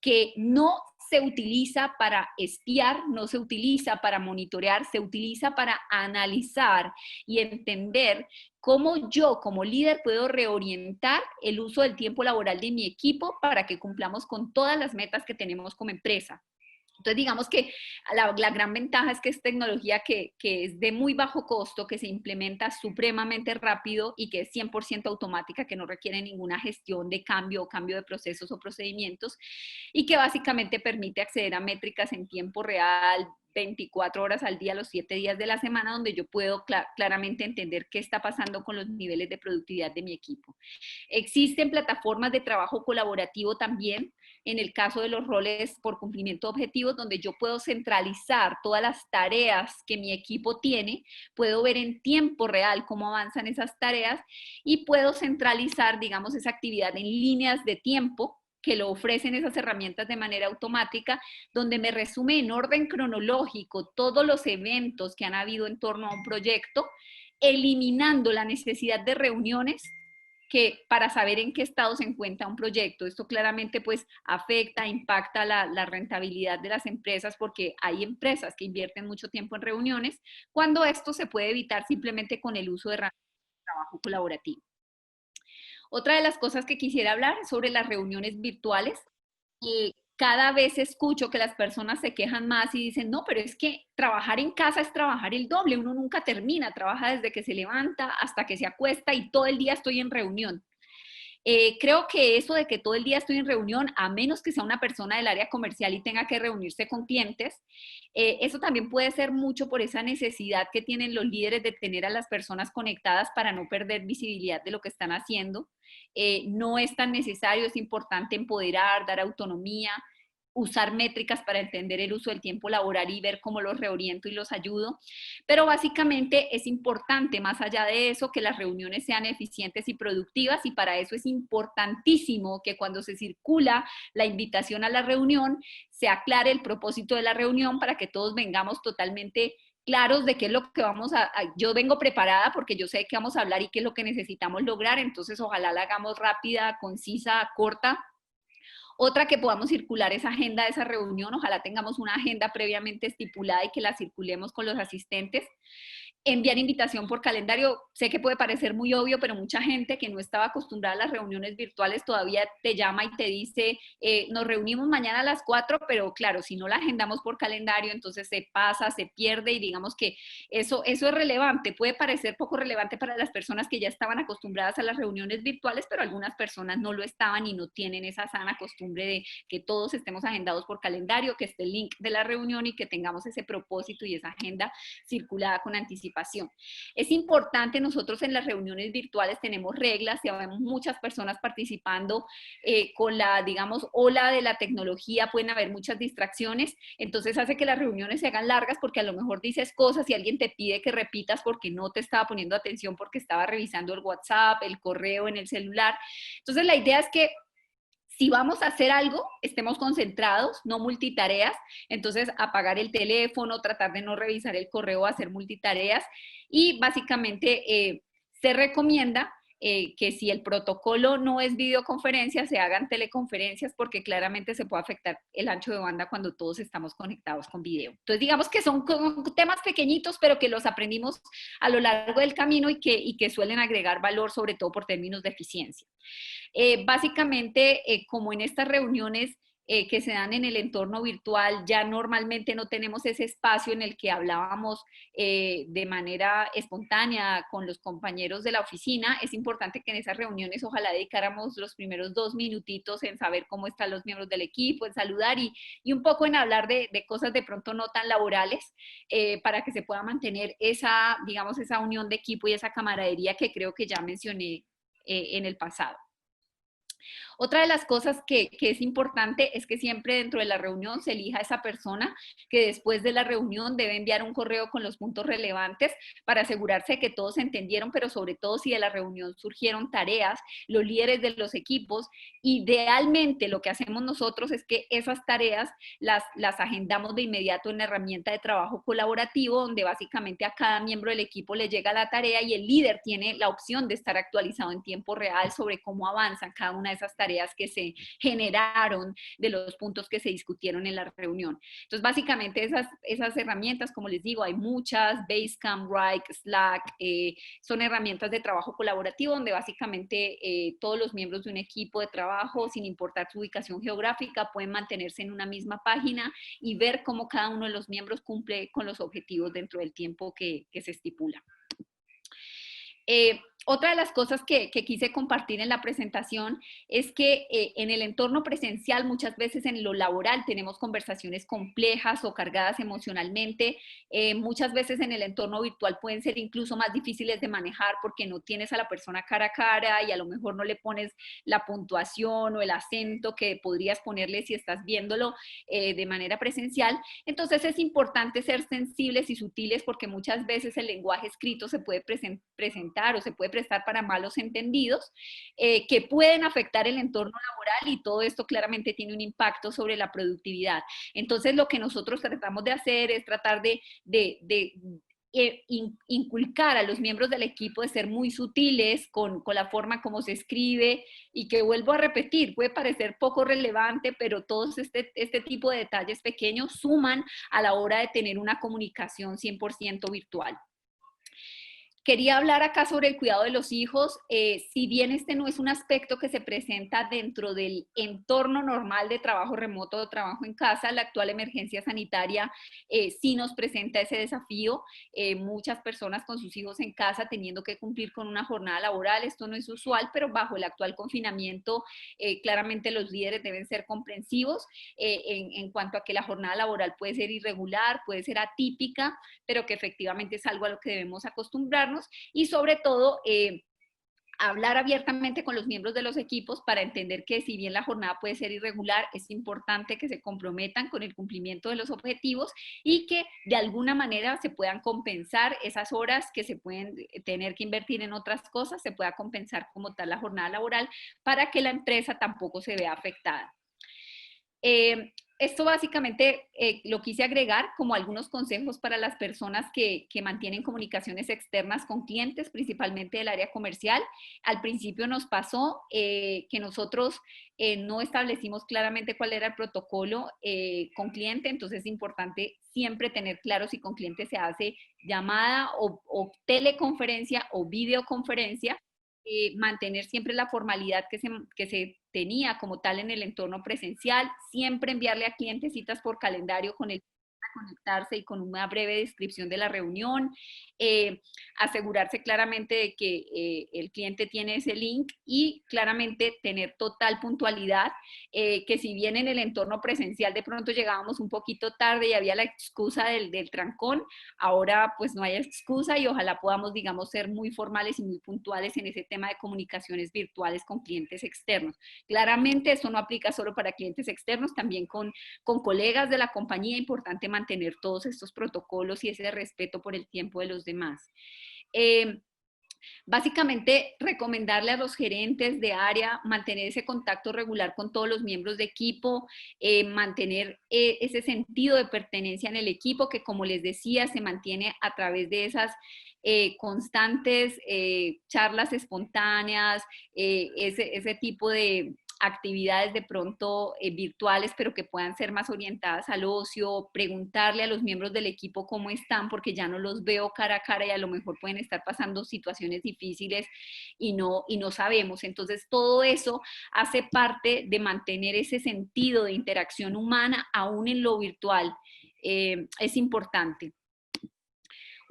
que no se utiliza para espiar, no se utiliza para monitorear, se utiliza para analizar y entender cómo yo como líder puedo reorientar el uso del tiempo laboral de mi equipo para que cumplamos con todas las metas que tenemos como empresa. Entonces, digamos que la gran ventaja es que es tecnología que es de muy bajo costo, que se implementa supremamente rápido y que es 100% automática, que no requiere ninguna gestión de cambio o cambio de procesos o procedimientos, y que básicamente permite acceder a métricas en tiempo real, 24 horas al día, los 7 días de la semana, donde yo puedo claramente entender qué está pasando con los niveles de productividad de mi equipo. Existen plataformas de trabajo colaborativo también, en el caso de los roles por cumplimiento de objetivos, donde yo puedo centralizar todas las tareas que mi equipo tiene, puedo ver en tiempo real cómo avanzan esas tareas y puedo centralizar, digamos, esa actividad en líneas de tiempo que lo ofrecen esas herramientas de manera automática, donde me resume en orden cronológico todos los eventos que han habido en torno a un proyecto, eliminando la necesidad de reuniones para saber en qué estado se encuentra un proyecto. Esto claramente pues afecta, impacta la rentabilidad de las empresas, porque hay empresas que invierten mucho tiempo en reuniones, cuando esto se puede evitar simplemente con el uso de herramientas de trabajo colaborativo. Otra de las cosas que quisiera hablar es sobre las reuniones virtuales. Cada vez escucho que las personas se quejan más y dicen, no, pero es que trabajar en casa es trabajar el doble, uno nunca termina, trabaja desde que se levanta hasta que se acuesta y todo el día estoy en reunión. Creo que eso de que todo el día estoy en reunión, a menos que sea una persona del área comercial y tenga que reunirse con clientes, eso también puede ser mucho por esa necesidad que tienen los líderes de tener a las personas conectadas para no perder visibilidad de lo que están haciendo. No es tan necesario, es importante empoderar, dar autonomía, usar métricas para entender el uso del tiempo laboral y ver cómo los reoriento y los ayudo. Pero básicamente es importante, más allá de eso, que las reuniones sean eficientes y productivas, y para eso es importantísimo que cuando se circula la invitación a la reunión, se aclare el propósito de la reunión para que todos vengamos totalmente claros de qué es lo que yo vengo preparada porque yo sé de qué vamos a hablar y qué es lo que necesitamos lograr. Entonces ojalá la hagamos rápida, concisa, corta. Otra, que podamos circular esa agenda de esa reunión, ojalá tengamos una agenda previamente estipulada y que la circulemos con los asistentes. Enviar invitación por calendario, sé que puede parecer muy obvio, pero mucha gente que no estaba acostumbrada a las reuniones virtuales todavía te llama y te dice, nos reunimos mañana a las 4, pero claro, si no la agendamos por calendario, entonces se pasa, se pierde, y digamos que eso es relevante. Puede parecer poco relevante para las personas que ya estaban acostumbradas a las reuniones virtuales, pero algunas personas no lo estaban y no tienen esa sana costumbre de que todos estemos agendados por calendario, que esté el link de la reunión y que tengamos ese propósito y esa agenda circulada con anticipación. Es importante, nosotros en las reuniones virtuales tenemos reglas, y vemos muchas personas participando con la, digamos, ola de la tecnología, pueden haber muchas distracciones, entonces hace que las reuniones se hagan largas porque a lo mejor dices cosas y alguien te pide que repitas porque no te estaba poniendo atención, porque estaba revisando el WhatsApp, el correo en el celular. Entonces la idea es que si vamos a hacer algo, estemos concentrados, no multitareas. Entonces, apagar el teléfono, tratar de no revisar el correo, hacer multitareas. Y básicamente se recomienda que si el protocolo no es videoconferencia, se hagan teleconferencias, porque claramente se puede afectar el ancho de banda cuando todos estamos conectados con video. Entonces, digamos que son temas pequeñitos, pero que los aprendimos a lo largo del camino y que suelen agregar valor, sobre todo por términos de eficiencia. Básicamente, como en estas reuniones que se dan en el entorno virtual, ya normalmente no tenemos ese espacio en el que hablábamos de manera espontánea con los compañeros de la oficina. Es importante que en esas reuniones ojalá dedicáramos los primeros 2 minutitos en saber cómo están los miembros del equipo, en saludar y un poco en hablar de cosas de pronto no tan laborales, para que se pueda mantener esa, digamos, esa unión de equipo y esa camaradería que creo que ya mencioné en el pasado. Otra de las cosas que es importante es que siempre dentro de la reunión se elija a esa persona que después de la reunión debe enviar un correo con los puntos relevantes para asegurarse de que todos entendieron, pero sobre todo si de la reunión surgieron tareas, los líderes de los equipos, idealmente lo que hacemos nosotros es que esas tareas las agendamos de inmediato en la herramienta de trabajo colaborativo, donde básicamente a cada miembro del equipo le llega la tarea y el líder tiene la opción de estar actualizado en tiempo real sobre cómo avanzan cada una de esas tareas que se generaron de los puntos que se discutieron en la reunión. Entonces, básicamente esas herramientas, como les digo, hay muchas, Basecamp, Wrike, Slack, son herramientas de trabajo colaborativo donde básicamente todos los miembros de un equipo de trabajo, sin importar su ubicación geográfica, pueden mantenerse en una misma página y ver cómo cada uno de los miembros cumple con los objetivos dentro del tiempo que se estipula. Otra de las cosas que quise compartir en la presentación es que en el entorno presencial, muchas veces en lo laboral, tenemos conversaciones complejas o cargadas emocionalmente. Muchas veces en el entorno virtual pueden ser incluso más difíciles de manejar porque no tienes a la persona cara a cara y a lo mejor no le pones la puntuación o el acento que podrías ponerle si estás viéndolo de manera presencial. Entonces es importante ser sensibles y sutiles porque muchas veces el lenguaje escrito se puede presentar o se puede prestar para malos entendidos que pueden afectar el entorno laboral y todo esto claramente tiene un impacto sobre la productividad. Entonces lo que nosotros tratamos de hacer es tratar de inculcar a los miembros del equipo de ser muy sutiles con la forma como se escribe y que vuelvo a repetir, puede parecer poco relevante, pero todos este tipo de detalles pequeños suman a la hora de tener una comunicación 100% virtual. Quería hablar acá sobre el cuidado de los hijos. Si bien este no es un aspecto que se presenta dentro del entorno normal de trabajo remoto o trabajo en casa, la actual emergencia sanitaria sí nos presenta ese desafío. Muchas personas con sus hijos en casa teniendo que cumplir con una jornada laboral. Esto no es usual, pero bajo el actual confinamiento, claramente los líderes deben ser comprensivos en cuanto a que la jornada laboral puede ser irregular, puede ser atípica, pero que efectivamente es algo a lo que debemos acostumbrarnos y sobre todo hablar abiertamente con los miembros de los equipos para entender que si bien la jornada puede ser irregular, es importante que se comprometan con el cumplimiento de los objetivos y que de alguna manera se puedan compensar esas horas que se pueden tener que invertir en otras cosas, se pueda compensar como tal la jornada laboral para que la empresa tampoco se vea afectada. Esto básicamente lo quise agregar como algunos consejos para las personas que mantienen comunicaciones externas con clientes, principalmente del área comercial. Al principio nos pasó que nosotros no establecimos claramente cuál era el protocolo con cliente, entonces es importante siempre tener claro si con cliente se hace llamada o teleconferencia o videoconferencia. Mantener siempre la formalidad que se tenía como tal en el entorno presencial, siempre enviarle a clientes citas por calendario con el conectarse y con una breve descripción de la reunión, asegurarse claramente de que el cliente tiene ese link y claramente tener total puntualidad, que si bien en el entorno presencial de pronto llegábamos un poquito tarde y había la excusa del trancón, ahora pues no hay excusa y ojalá podamos, digamos, ser muy formales y muy puntuales en ese tema de comunicaciones virtuales con clientes externos. Claramente eso no aplica solo para clientes externos, también con colegas de la compañía, importante mantener todos estos protocolos y ese respeto por el tiempo de los demás. Básicamente, recomendarle a los gerentes de área mantener ese contacto regular con todos los miembros de equipo, mantener ese sentido de pertenencia en el equipo que, como les decía, se mantiene a través de esas constantes charlas espontáneas, ese tipo de actividades de pronto virtuales, pero que puedan ser más orientadas al ocio, preguntarle a los miembros del equipo cómo están, porque ya no los veo cara a cara y a lo mejor pueden estar pasando situaciones difíciles y no sabemos. Entonces, todo eso hace parte de mantener ese sentido de interacción humana aún en lo virtual. Es importante.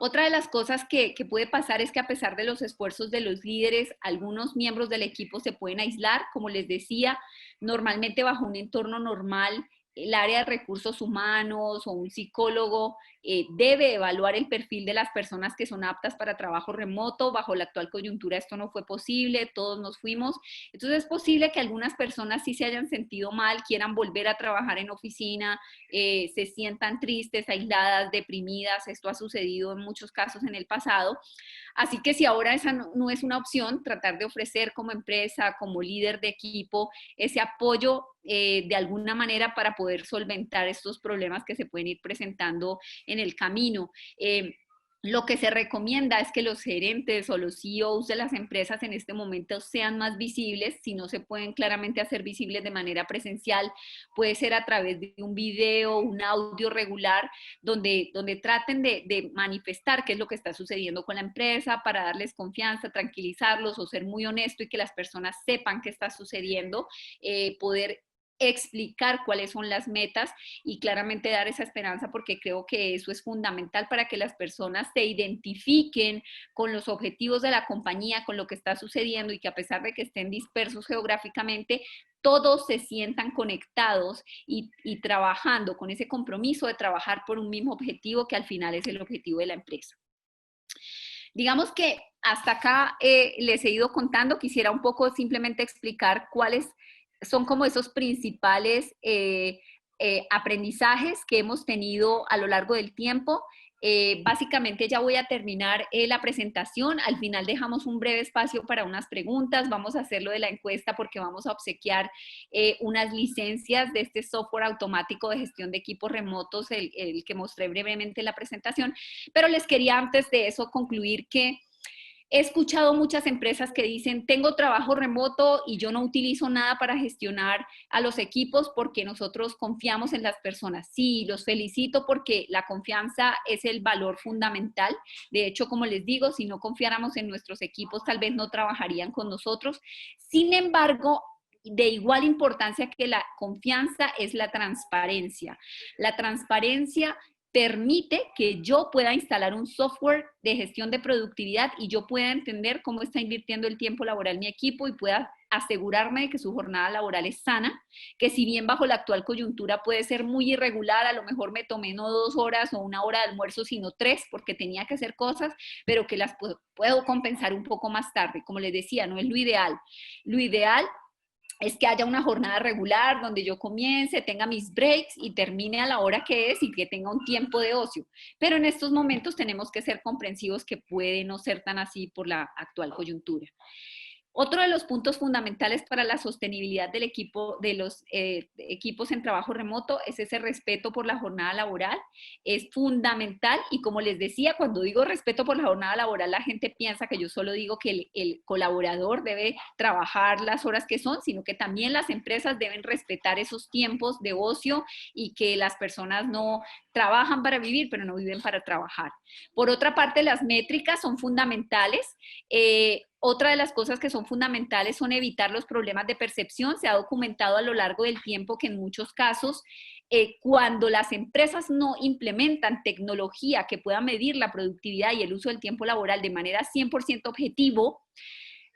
Otra de las cosas que puede pasar es que a pesar de los esfuerzos de los líderes, algunos miembros del equipo se pueden aislar. Como les decía, normalmente bajo un entorno normal, el área de recursos humanos o un psicólogo debe evaluar el perfil de las personas que son aptas para trabajo remoto. Bajo la actual coyuntura esto no fue posible, todos nos fuimos. Entonces es posible que algunas personas sí se hayan sentido mal, quieran volver a trabajar en oficina, se sientan tristes, aisladas, deprimidas. Esto ha sucedido en muchos casos en el pasado. Así que si ahora esa no es una opción, tratar de ofrecer como empresa, como líder de equipo, ese apoyo de alguna manera para poder solventar estos problemas que se pueden ir presentando en el camino. Lo que se recomienda es que los gerentes o los CEOs de las empresas en este momento sean más visibles. Si no se pueden claramente hacer visibles de manera presencial, puede ser a través de un video, un audio regular, donde traten de manifestar qué es lo que está sucediendo con la empresa para darles confianza, tranquilizarlos o ser muy honesto y que las personas sepan qué está sucediendo, poder explicar cuáles son las metas y claramente dar esa esperanza, porque creo que eso es fundamental para que las personas se identifiquen con los objetivos de la compañía, con lo que está sucediendo y que a pesar de que estén dispersos geográficamente, todos se sientan conectados y trabajando con ese compromiso de trabajar por un mismo objetivo que al final es el objetivo de la empresa. Digamos que hasta acá les he ido contando, quisiera un poco simplemente explicar cuáles son como esos principales aprendizajes que hemos tenido a lo largo del tiempo. Básicamente ya voy a terminar la presentación. Al final dejamos un breve espacio para unas preguntas. Vamos a hacerlo de la encuesta porque vamos a obsequiar unas licencias de este software automático de gestión de equipos remotos, el que mostré brevemente en la presentación. Pero les quería antes de eso concluir que he escuchado muchas empresas que dicen, tengo trabajo remoto y yo no utilizo nada para gestionar a los equipos porque nosotros confiamos en las personas. Sí, los felicito porque la confianza es el valor fundamental. De hecho, como les digo, si no confiáramos en nuestros equipos, tal vez no trabajarían con nosotros. Sin embargo, de igual importancia que la confianza es la transparencia. La transparencia permite que yo pueda instalar un software de gestión de productividad y yo pueda entender cómo está invirtiendo el tiempo laboral mi equipo y pueda asegurarme de que su jornada laboral es sana, que si bien bajo la actual coyuntura puede ser muy irregular, a lo mejor me tomé no 2 horas o 1 hora de almuerzo, sino 3 porque tenía que hacer cosas, pero que las puedo compensar un poco más tarde. Como les decía, no es lo ideal. Lo ideal es que haya una jornada regular donde yo comience, tenga mis breaks y termine a la hora que es y que tenga un tiempo de ocio. Pero en estos momentos tenemos que ser comprensivos que puede no ser tan así por la actual coyuntura. Otro de los puntos fundamentales para la sostenibilidad del equipo, de los equipos en trabajo remoto, es ese respeto por la jornada laboral. Es fundamental y como les decía, cuando digo respeto por la jornada laboral, la gente piensa que yo solo digo que el colaborador debe trabajar las horas que son, sino que también las empresas deben respetar esos tiempos de ocio y que las personas no trabajan para vivir, pero no viven para trabajar. Por otra parte, las métricas son fundamentales. Otra de las cosas que son fundamentales son evitar los problemas de percepción. Se ha documentado a lo largo del tiempo que en muchos casos, cuando las empresas no implementan tecnología que pueda medir la productividad y el uso del tiempo laboral de manera 100% objetivo,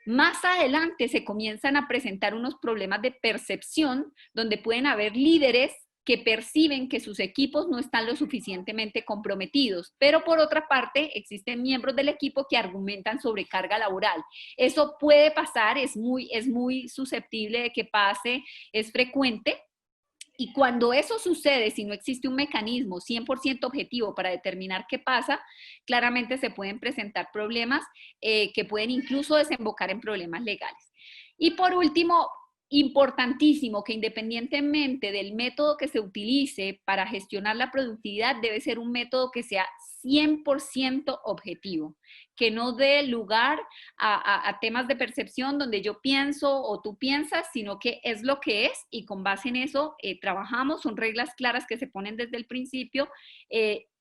más adelante se comienzan a presentar unos problemas de percepción donde pueden haber líderes que perciben que sus equipos no están lo suficientemente comprometidos, pero por otra parte existen miembros del equipo que argumentan sobrecarga laboral. Eso puede pasar, es muy susceptible de que pase, es frecuente. Y cuando eso sucede, si no existe un mecanismo 100% objetivo para determinar qué pasa, claramente se pueden presentar problemas que pueden incluso desembocar en problemas legales. Y por último, importantísimo que independientemente del método que se utilice para gestionar la productividad, debe ser un método que sea 100% objetivo, que no dé lugar a temas de percepción donde yo pienso o tú piensas, sino que es lo que es y con base en eso trabajamos. Son reglas claras que se ponen desde el principio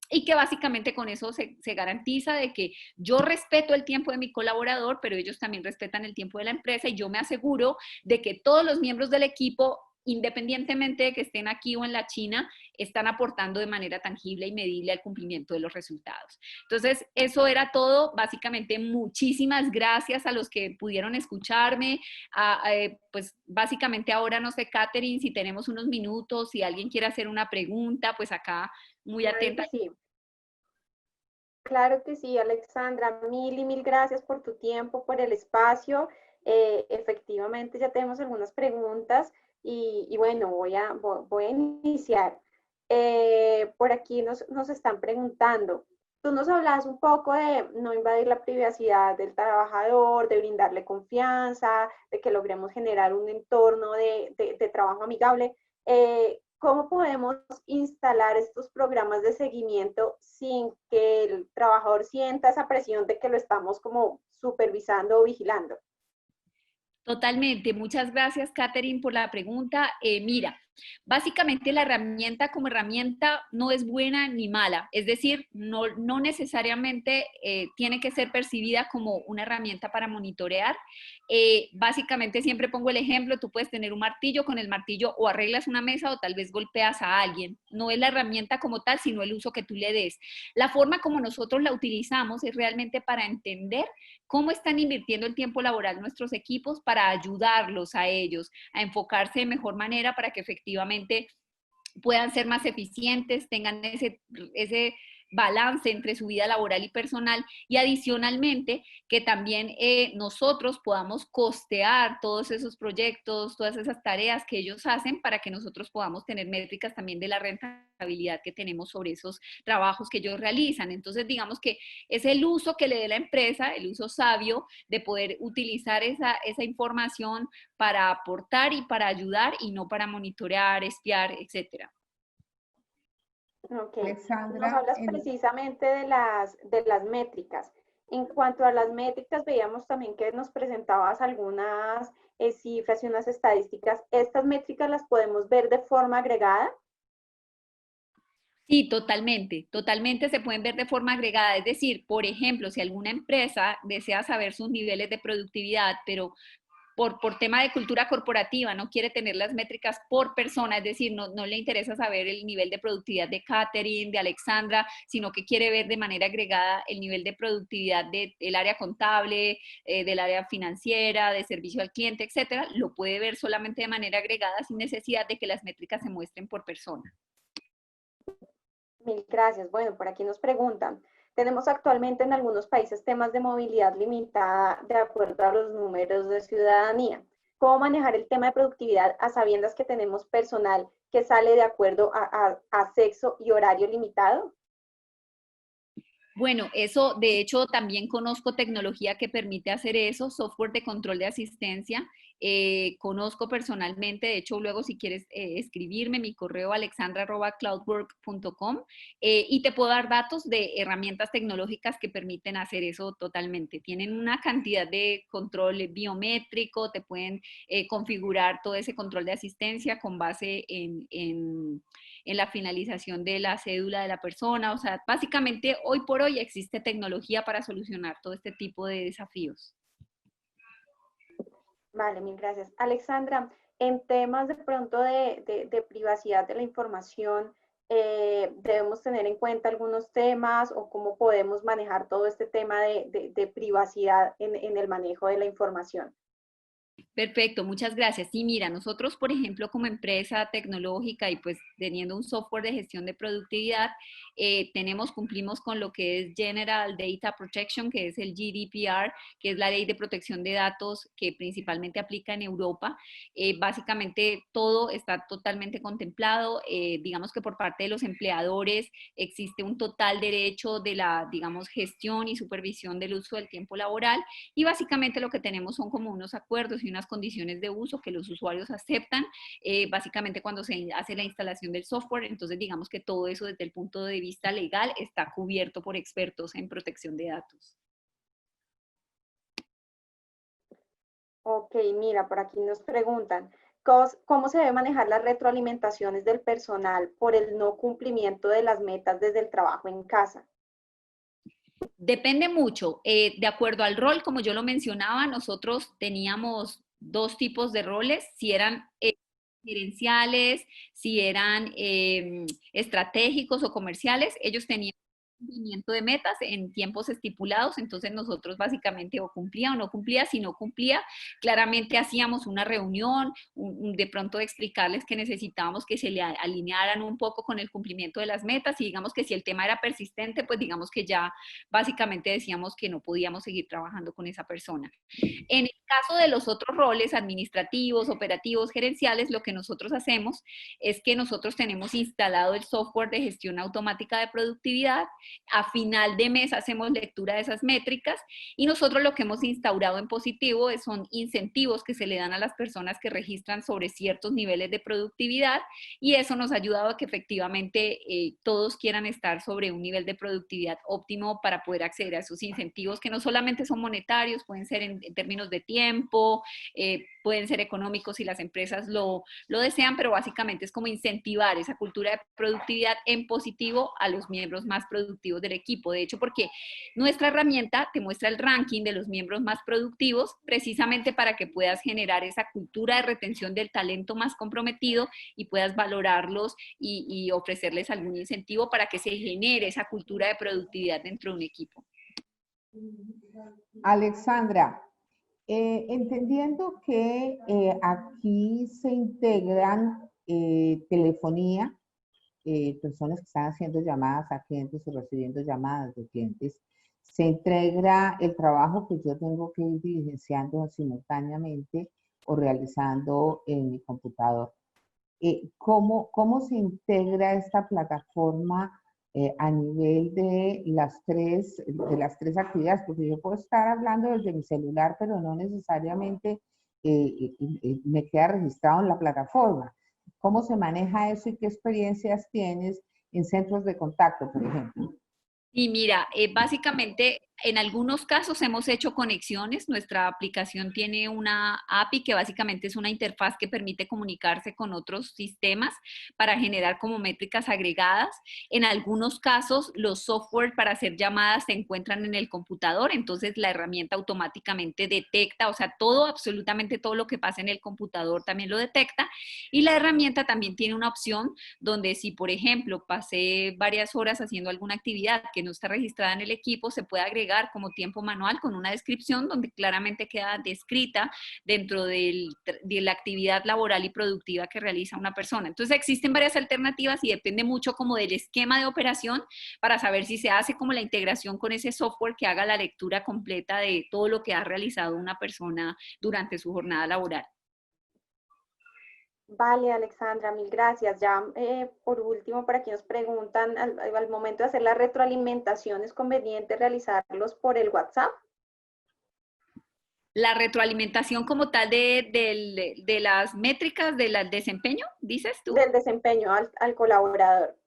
y que básicamente con eso se garantiza de que yo respeto el tiempo de mi colaborador, pero ellos también respetan el tiempo de la empresa y yo me aseguro de que todos los miembros del equipo independientemente de que estén aquí o en la China, están aportando de manera tangible y medible al cumplimiento de los resultados. Entonces, eso era todo. Básicamente, muchísimas gracias a los que pudieron escucharme. Pues básicamente ahora, no sé, Catherine, si tenemos unos minutos, si alguien quiere hacer una pregunta, pues acá muy Claro atenta. que sí. Claro que sí, Alexandra, mil y mil gracias por tu tiempo, por el espacio. Efectivamente, ya tenemos algunas preguntas y bueno, voy a iniciar. Por aquí nos están preguntando, tú nos hablabas un poco de no invadir la privacidad del trabajador, de brindarle confianza, de que logremos generar un entorno de trabajo amigable. ¿Cómo podemos instalar estos programas de seguimiento sin que el trabajador sienta esa presión de que lo estamos como supervisando o vigilando? Totalmente. Muchas gracias, Catherine, por la pregunta. Mira, básicamente la herramienta como herramienta no es buena ni mala. Es decir, no necesariamente tiene que ser percibida como una herramienta para monitorear. Básicamente siempre pongo el ejemplo, tú puedes tener un martillo, con el martillo o arreglas una mesa o tal vez golpeas a alguien. No es la herramienta como tal, sino el uso que tú le des. La forma como nosotros la utilizamos es realmente para entender cómo están invirtiendo el tiempo laboral nuestros equipos para ayudarlos a ellos a enfocarse de mejor manera para que efectivamente puedan ser más eficientes, tengan ese balance entre su vida laboral y personal y adicionalmente que también nosotros podamos costear todos esos proyectos, todas esas tareas que ellos hacen para que nosotros podamos tener métricas también de la rentabilidad que tenemos sobre esos trabajos que ellos realizan. Entonces, digamos que es el uso que le dé la empresa, el uso sabio de poder utilizar esa información para aportar y para ayudar y no para monitorear, espiar, etcétera. Ok, nos Alexandra, hablas precisamente de las métricas. En cuanto a las métricas, veíamos también que nos presentabas algunas cifras y unas estadísticas. ¿Estas métricas las podemos ver de forma agregada? Sí, totalmente, totalmente se pueden ver de forma agregada. Es decir, por ejemplo, si alguna empresa desea saber sus niveles de productividad, pero por tema de cultura corporativa no quiere tener las métricas por persona, es decir, no le interesa saber el nivel de productividad de Catherine, de Alexandra, sino que quiere ver de manera agregada el nivel de productividad del área contable, del área financiera, de servicio al cliente, etcétera, lo puede ver solamente de manera agregada sin necesidad de que las métricas se muestren por persona. Mil gracias. Bueno, por aquí nos preguntan, tenemos actualmente en algunos países temas de movilidad limitada de acuerdo a los números de ciudadanía. ¿Cómo manejar el tema de productividad a sabiendas que tenemos personal que sale de acuerdo a sexo y horario limitado? Bueno, eso, de hecho, también conozco tecnología que permite hacer eso, software de control de asistencia. Conozco personalmente, de hecho, luego si quieres escribirme, mi correo alexandra@cloudwork.com y te puedo dar datos de herramientas tecnológicas que permiten hacer eso totalmente. Tienen una cantidad de control biométrico, te pueden configurar todo ese control de asistencia con base en la finalización de la cédula de la persona. O sea, básicamente hoy por hoy existe tecnología para solucionar todo este tipo de desafíos. Vale, mil gracias. Alexandra, en temas de pronto de privacidad de la información, debemos tener en cuenta algunos temas o cómo podemos manejar todo este tema de privacidad en el manejo de la información. Perfecto, muchas gracias. Sí, mira, nosotros, por ejemplo, como empresa tecnológica y pues teniendo un software de gestión de productividad, cumplimos con lo que es General Data Protection, que es el GDPR, que es la ley de protección de datos que principalmente aplica en Europa. Básicamente todo está totalmente contemplado. Digamos que por parte de los empleadores existe un total derecho de la, digamos, gestión y supervisión del uso del tiempo laboral y básicamente lo que tenemos son como unos acuerdos y unas condiciones de uso que los usuarios aceptan, básicamente cuando se hace la instalación del software. Entonces digamos que todo eso desde el punto de vista legal está cubierto por expertos en protección de datos. Ok, mira, por aquí nos preguntan, ¿cómo se debe manejar las retroalimentaciones del personal por el no cumplimiento de las metas desde el trabajo en casa? Depende mucho. De acuerdo al rol, como yo lo mencionaba, nosotros teníamos dos tipos de roles. Si eran gerenciales, si eran estratégicos o comerciales, ellos tenían cumplimiento de metas en tiempos estipulados, entonces nosotros básicamente o cumplía o no cumplía, si no cumplía, claramente hacíamos una reunión, de pronto de explicarles que necesitábamos que se le alinearan un poco con el cumplimiento de las metas y digamos que si el tema era persistente, pues digamos que ya básicamente decíamos que no podíamos seguir trabajando con esa persona. En el caso de los otros roles administrativos, operativos, gerenciales, lo que nosotros hacemos es que nosotros tenemos instalado el software de gestión automática de productividad. A final de mes hacemos lectura de esas métricas y nosotros lo que hemos instaurado en positivo son incentivos que se le dan a las personas que registran sobre ciertos niveles de productividad y eso nos ha ayudado a que efectivamente todos quieran estar sobre un nivel de productividad óptimo para poder acceder a esos incentivos que no solamente son monetarios, pueden ser en términos de tiempo, pueden ser económicos si las empresas lo desean, pero básicamente es como incentivar esa cultura de productividad en positivo a los miembros más productivos del equipo. De hecho, porque nuestra herramienta te muestra el ranking de los miembros más productivos precisamente para que puedas generar esa cultura de retención del talento más comprometido y puedas valorarlos y ofrecerles algún incentivo para que se genere esa cultura de productividad dentro de un equipo. Alexandra, entendiendo que aquí se integran telefonía, personas que están haciendo llamadas a clientes o recibiendo llamadas de clientes, se integra el trabajo que yo tengo que ir diligenciando simultáneamente o realizando en mi computador. ¿Cómo se integra esta plataforma a nivel de las tres actividades? Porque yo puedo estar hablando desde mi celular, pero no necesariamente me queda registrado en la plataforma. ¿Cómo se maneja eso y qué experiencias tienes en centros de contacto, por ejemplo? Y mira, básicamente en algunos casos hemos hecho conexiones. Nuestra aplicación tiene una API que básicamente es una interfaz que permite comunicarse con otros sistemas para generar como métricas agregadas. En algunos casos los software para hacer llamadas se encuentran en el computador, entonces la herramienta automáticamente detecta, o sea, todo, absolutamente todo lo que pasa en el computador también lo detecta. Y la herramienta también tiene una opción donde si, por ejemplo, pasé varias horas haciendo alguna actividad que no está registrada en el equipo, se puede agregar como tiempo manual con una descripción donde claramente queda descrita dentro de la actividad laboral y productiva que realiza una persona. Entonces existen varias alternativas y depende mucho como del esquema de operación para saber si se hace como la integración con ese software que haga la lectura completa de todo lo que ha realizado una persona durante su jornada laboral. Vale, Alexandra, mil gracias. Ya por último, por aquí nos preguntan, al momento de hacer la retroalimentación, ¿es conveniente realizarlos por el WhatsApp? La retroalimentación como tal de las métricas del desempeño, dices tú. Del desempeño al colaborador.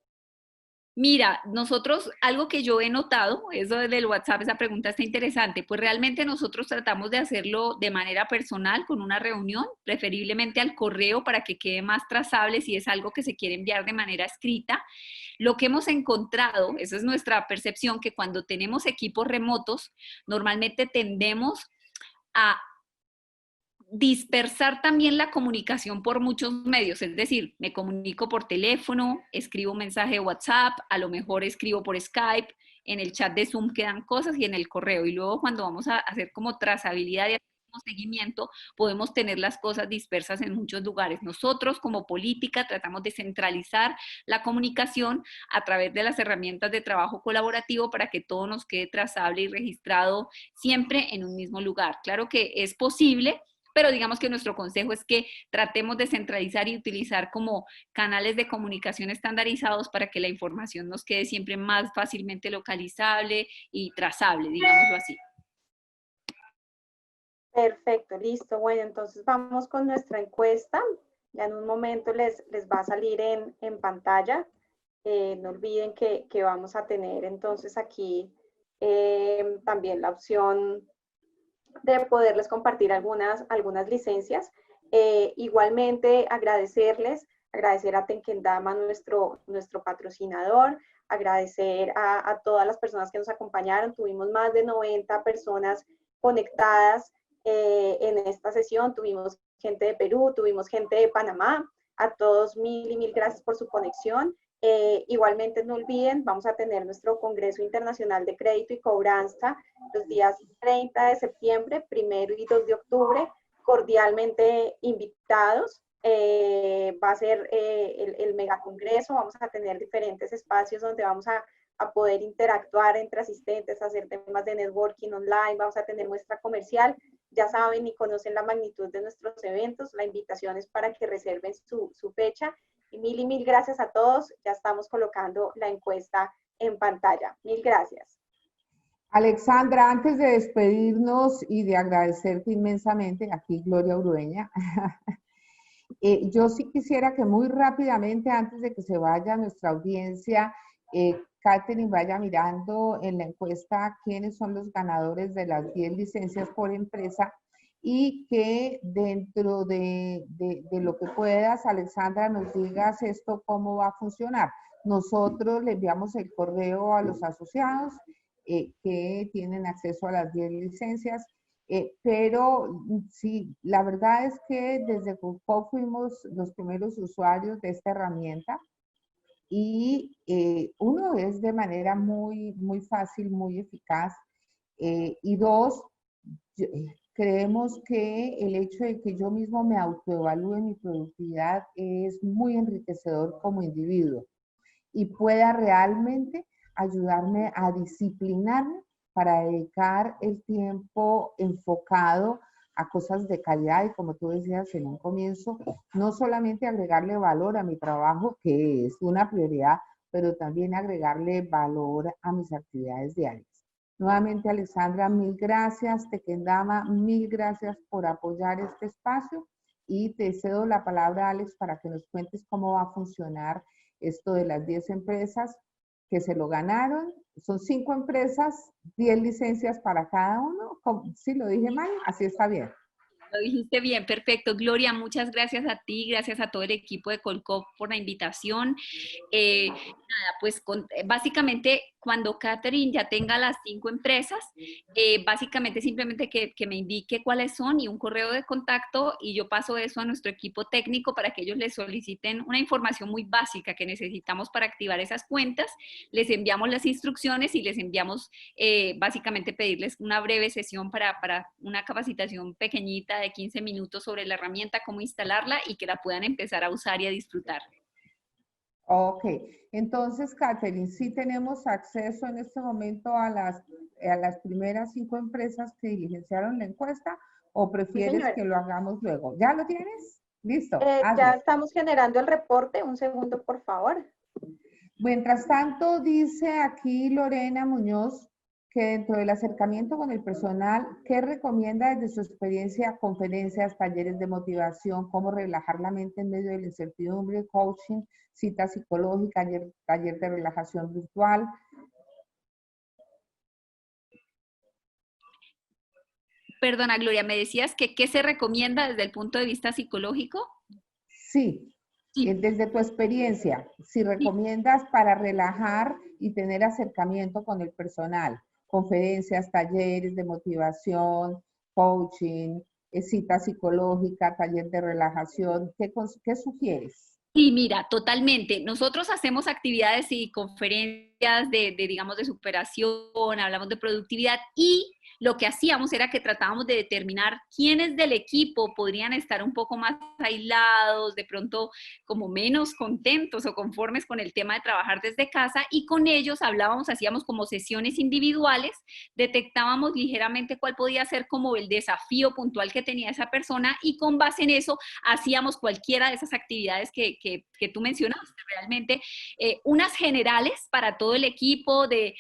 Mira, nosotros, algo que yo he notado, eso del WhatsApp, esa pregunta está interesante, pues realmente nosotros tratamos de hacerlo de manera personal con una reunión, preferiblemente al correo para que quede más trazable si es algo que se quiere enviar de manera escrita. Lo que hemos encontrado, esa es nuestra percepción, que cuando tenemos equipos remotos, normalmente tendemos a dispersar también la comunicación por muchos medios, es decir, me comunico por teléfono, escribo un mensaje de WhatsApp, a lo mejor escribo por Skype, en el chat de Zoom quedan cosas y en el correo. Y luego cuando vamos a hacer como trazabilidad y seguimiento, podemos tener las cosas dispersas en muchos lugares. Nosotros como política tratamos de centralizar la comunicación a través de las herramientas de trabajo colaborativo para que todo nos quede trazable y registrado siempre en un mismo lugar. Claro que es posible, pero digamos que nuestro consejo es que tratemos de centralizar y utilizar como canales de comunicación estandarizados para que la información nos quede siempre más fácilmente localizable y trazable, digámoslo así. Perfecto, listo. Bueno, entonces vamos con nuestra encuesta. Ya en un momento les va a salir en pantalla. No olviden que vamos a tener entonces aquí también la opción de poderles compartir algunas licencias. Igualmente agradecer a Tenkendama, nuestro patrocinador, agradecer a todas las personas que nos acompañaron. Tuvimos más de 90 personas conectadas en esta sesión. Tuvimos gente de Perú, tuvimos gente de Panamá, A todos mil y mil gracias por su conexión. Igualmente no olviden, vamos a tener nuestro Congreso Internacional de Crédito y Cobranza los días 30 de septiembre, 1 y 2 de octubre, cordialmente invitados. Va a ser el megacongreso, vamos a tener diferentes espacios donde vamos a poder interactuar entre asistentes, hacer temas de networking online, vamos a tener muestra comercial. Ya saben y conocen la magnitud de nuestros eventos, la invitación es para que reserven su fecha. Y mil gracias a todos, ya estamos colocando la encuesta en pantalla. Mil gracias. Alexandra, antes de despedirnos y de agradecerte inmensamente, aquí Gloria Urueña, yo sí quisiera que muy rápidamente, antes de que se vaya nuestra audiencia, Catherine vaya mirando en la encuesta quiénes son los ganadores de las 10 licencias por empresa y que dentro de lo que puedas, Alexandra, nos digas esto cómo va a funcionar. Nosotros le enviamos el correo a los asociados que tienen acceso a las 10 licencias. Pero sí, la verdad es que desde Curcop fuimos los primeros usuarios de esta herramienta y uno es de manera muy fácil, muy eficaz y dos, creemos que el hecho de que yo mismo me autoevalúe mi productividad es muy enriquecedor como individuo y pueda realmente ayudarme a disciplinarme para dedicar el tiempo enfocado a cosas de calidad y como tú decías en un comienzo, no solamente agregarle valor a mi trabajo, que es una prioridad, pero también agregarle valor a mis actividades diarias. Nuevamente, Alexandra, mil gracias. Tequendama, mil gracias por apoyar este espacio y te cedo la palabra, Alex, para que nos cuentes cómo va a funcionar esto de las 10 empresas que se lo ganaron. Son 5 empresas, 10 licencias para cada uno. ¿Sí lo dije mal? Así está bien. Lo dijiste bien, perfecto. Gloria, muchas gracias a ti, gracias a todo el equipo de Colcop por la invitación. Nada, pues básicamente cuando Catherine ya tenga las 5 empresas, básicamente simplemente que me indique cuáles son y un correo de contacto y yo paso eso a nuestro equipo técnico para que ellos les soliciten una información muy básica que necesitamos para activar esas cuentas. Les enviamos las instrucciones y les enviamos básicamente pedirles una breve sesión para una capacitación pequeñita de 15 minutos sobre la herramienta, cómo instalarla y que la puedan empezar a usar y a disfrutar. Ok, entonces, Catherine, ¿sí tenemos acceso en este momento a las primeras 5 empresas que diligenciaron la encuesta o prefieres Sí, que lo hagamos luego? ¿Ya lo tienes? Listo, ya hazlo. estamos generando el reporte. Un segundo, por favor. Mientras tanto, dice aquí Lorena Muñoz que dentro del acercamiento con el personal, ¿qué recomienda desde su experiencia, conferencias, talleres de motivación, cómo relajar la mente en medio de la incertidumbre, coaching, cita psicológica, taller de relajación virtual? Perdona, Gloria, ¿me decías que qué se recomienda desde el punto de vista psicológico? Sí, Sí. desde tu experiencia, si recomiendas para relajar y tener acercamiento con el personal, conferencias, talleres de motivación, coaching, cita psicológica, taller de relajación, ¿qué sugieres? Sí, mira, totalmente. Nosotros hacemos actividades y conferencias digamos, de superación, hablamos de productividad y lo que hacíamos era que tratábamos de determinar quiénes del equipo podrían estar un poco más aislados, de pronto como menos contentos o conformes con el tema de trabajar desde casa y con ellos hablábamos, hacíamos como sesiones individuales, detectábamos ligeramente cuál podía ser como el desafío puntual que tenía esa persona y con base en eso hacíamos cualquiera de esas actividades que tú mencionaste, realmente unas generales para todo el equipo de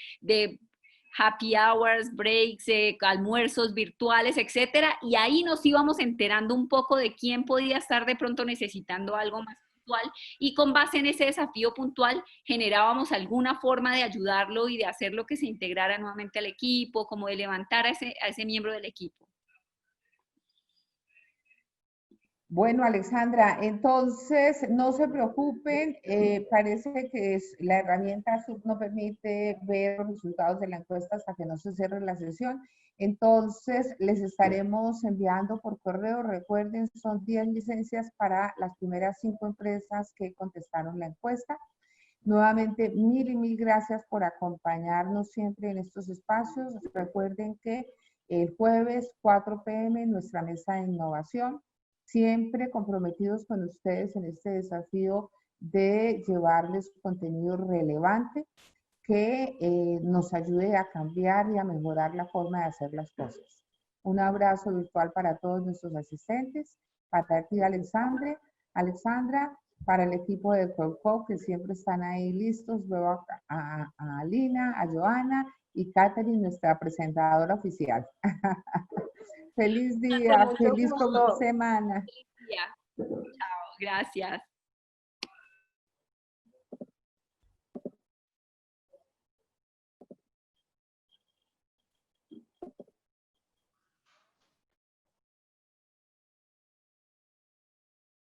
happy hours, breaks, almuerzos virtuales, etcétera, y ahí nos íbamos enterando un poco de quién podía estar de pronto necesitando algo más puntual y con base en ese desafío puntual generábamos alguna forma de ayudarlo y de hacerlo que se integrara nuevamente al equipo, como de levantar a ese miembro del equipo. Bueno, Alexandra, entonces no se preocupen, parece que la herramienta Zoom no permite ver los resultados de la encuesta hasta que no se cierre la sesión. Entonces les estaremos enviando por correo. Recuerden, son 10 licencias para las primeras 5 empresas que contestaron la encuesta. Nuevamente, mil y mil gracias por acompañarnos siempre en estos espacios. Recuerden que el jueves 4 p.m. nuestra mesa de innovación, siempre comprometidos con ustedes en este desafío de llevarles contenido relevante que nos ayude a cambiar y a mejorar la forma de hacer las cosas. Un abrazo virtual para todos nuestros asistentes, para ti Alexandra, para el equipo de COCO que siempre están ahí listos, luego a Lina, a Joana y Catherine, nuestra presentadora oficial. Feliz día, feliz semana. Feliz día. Chao, gracias.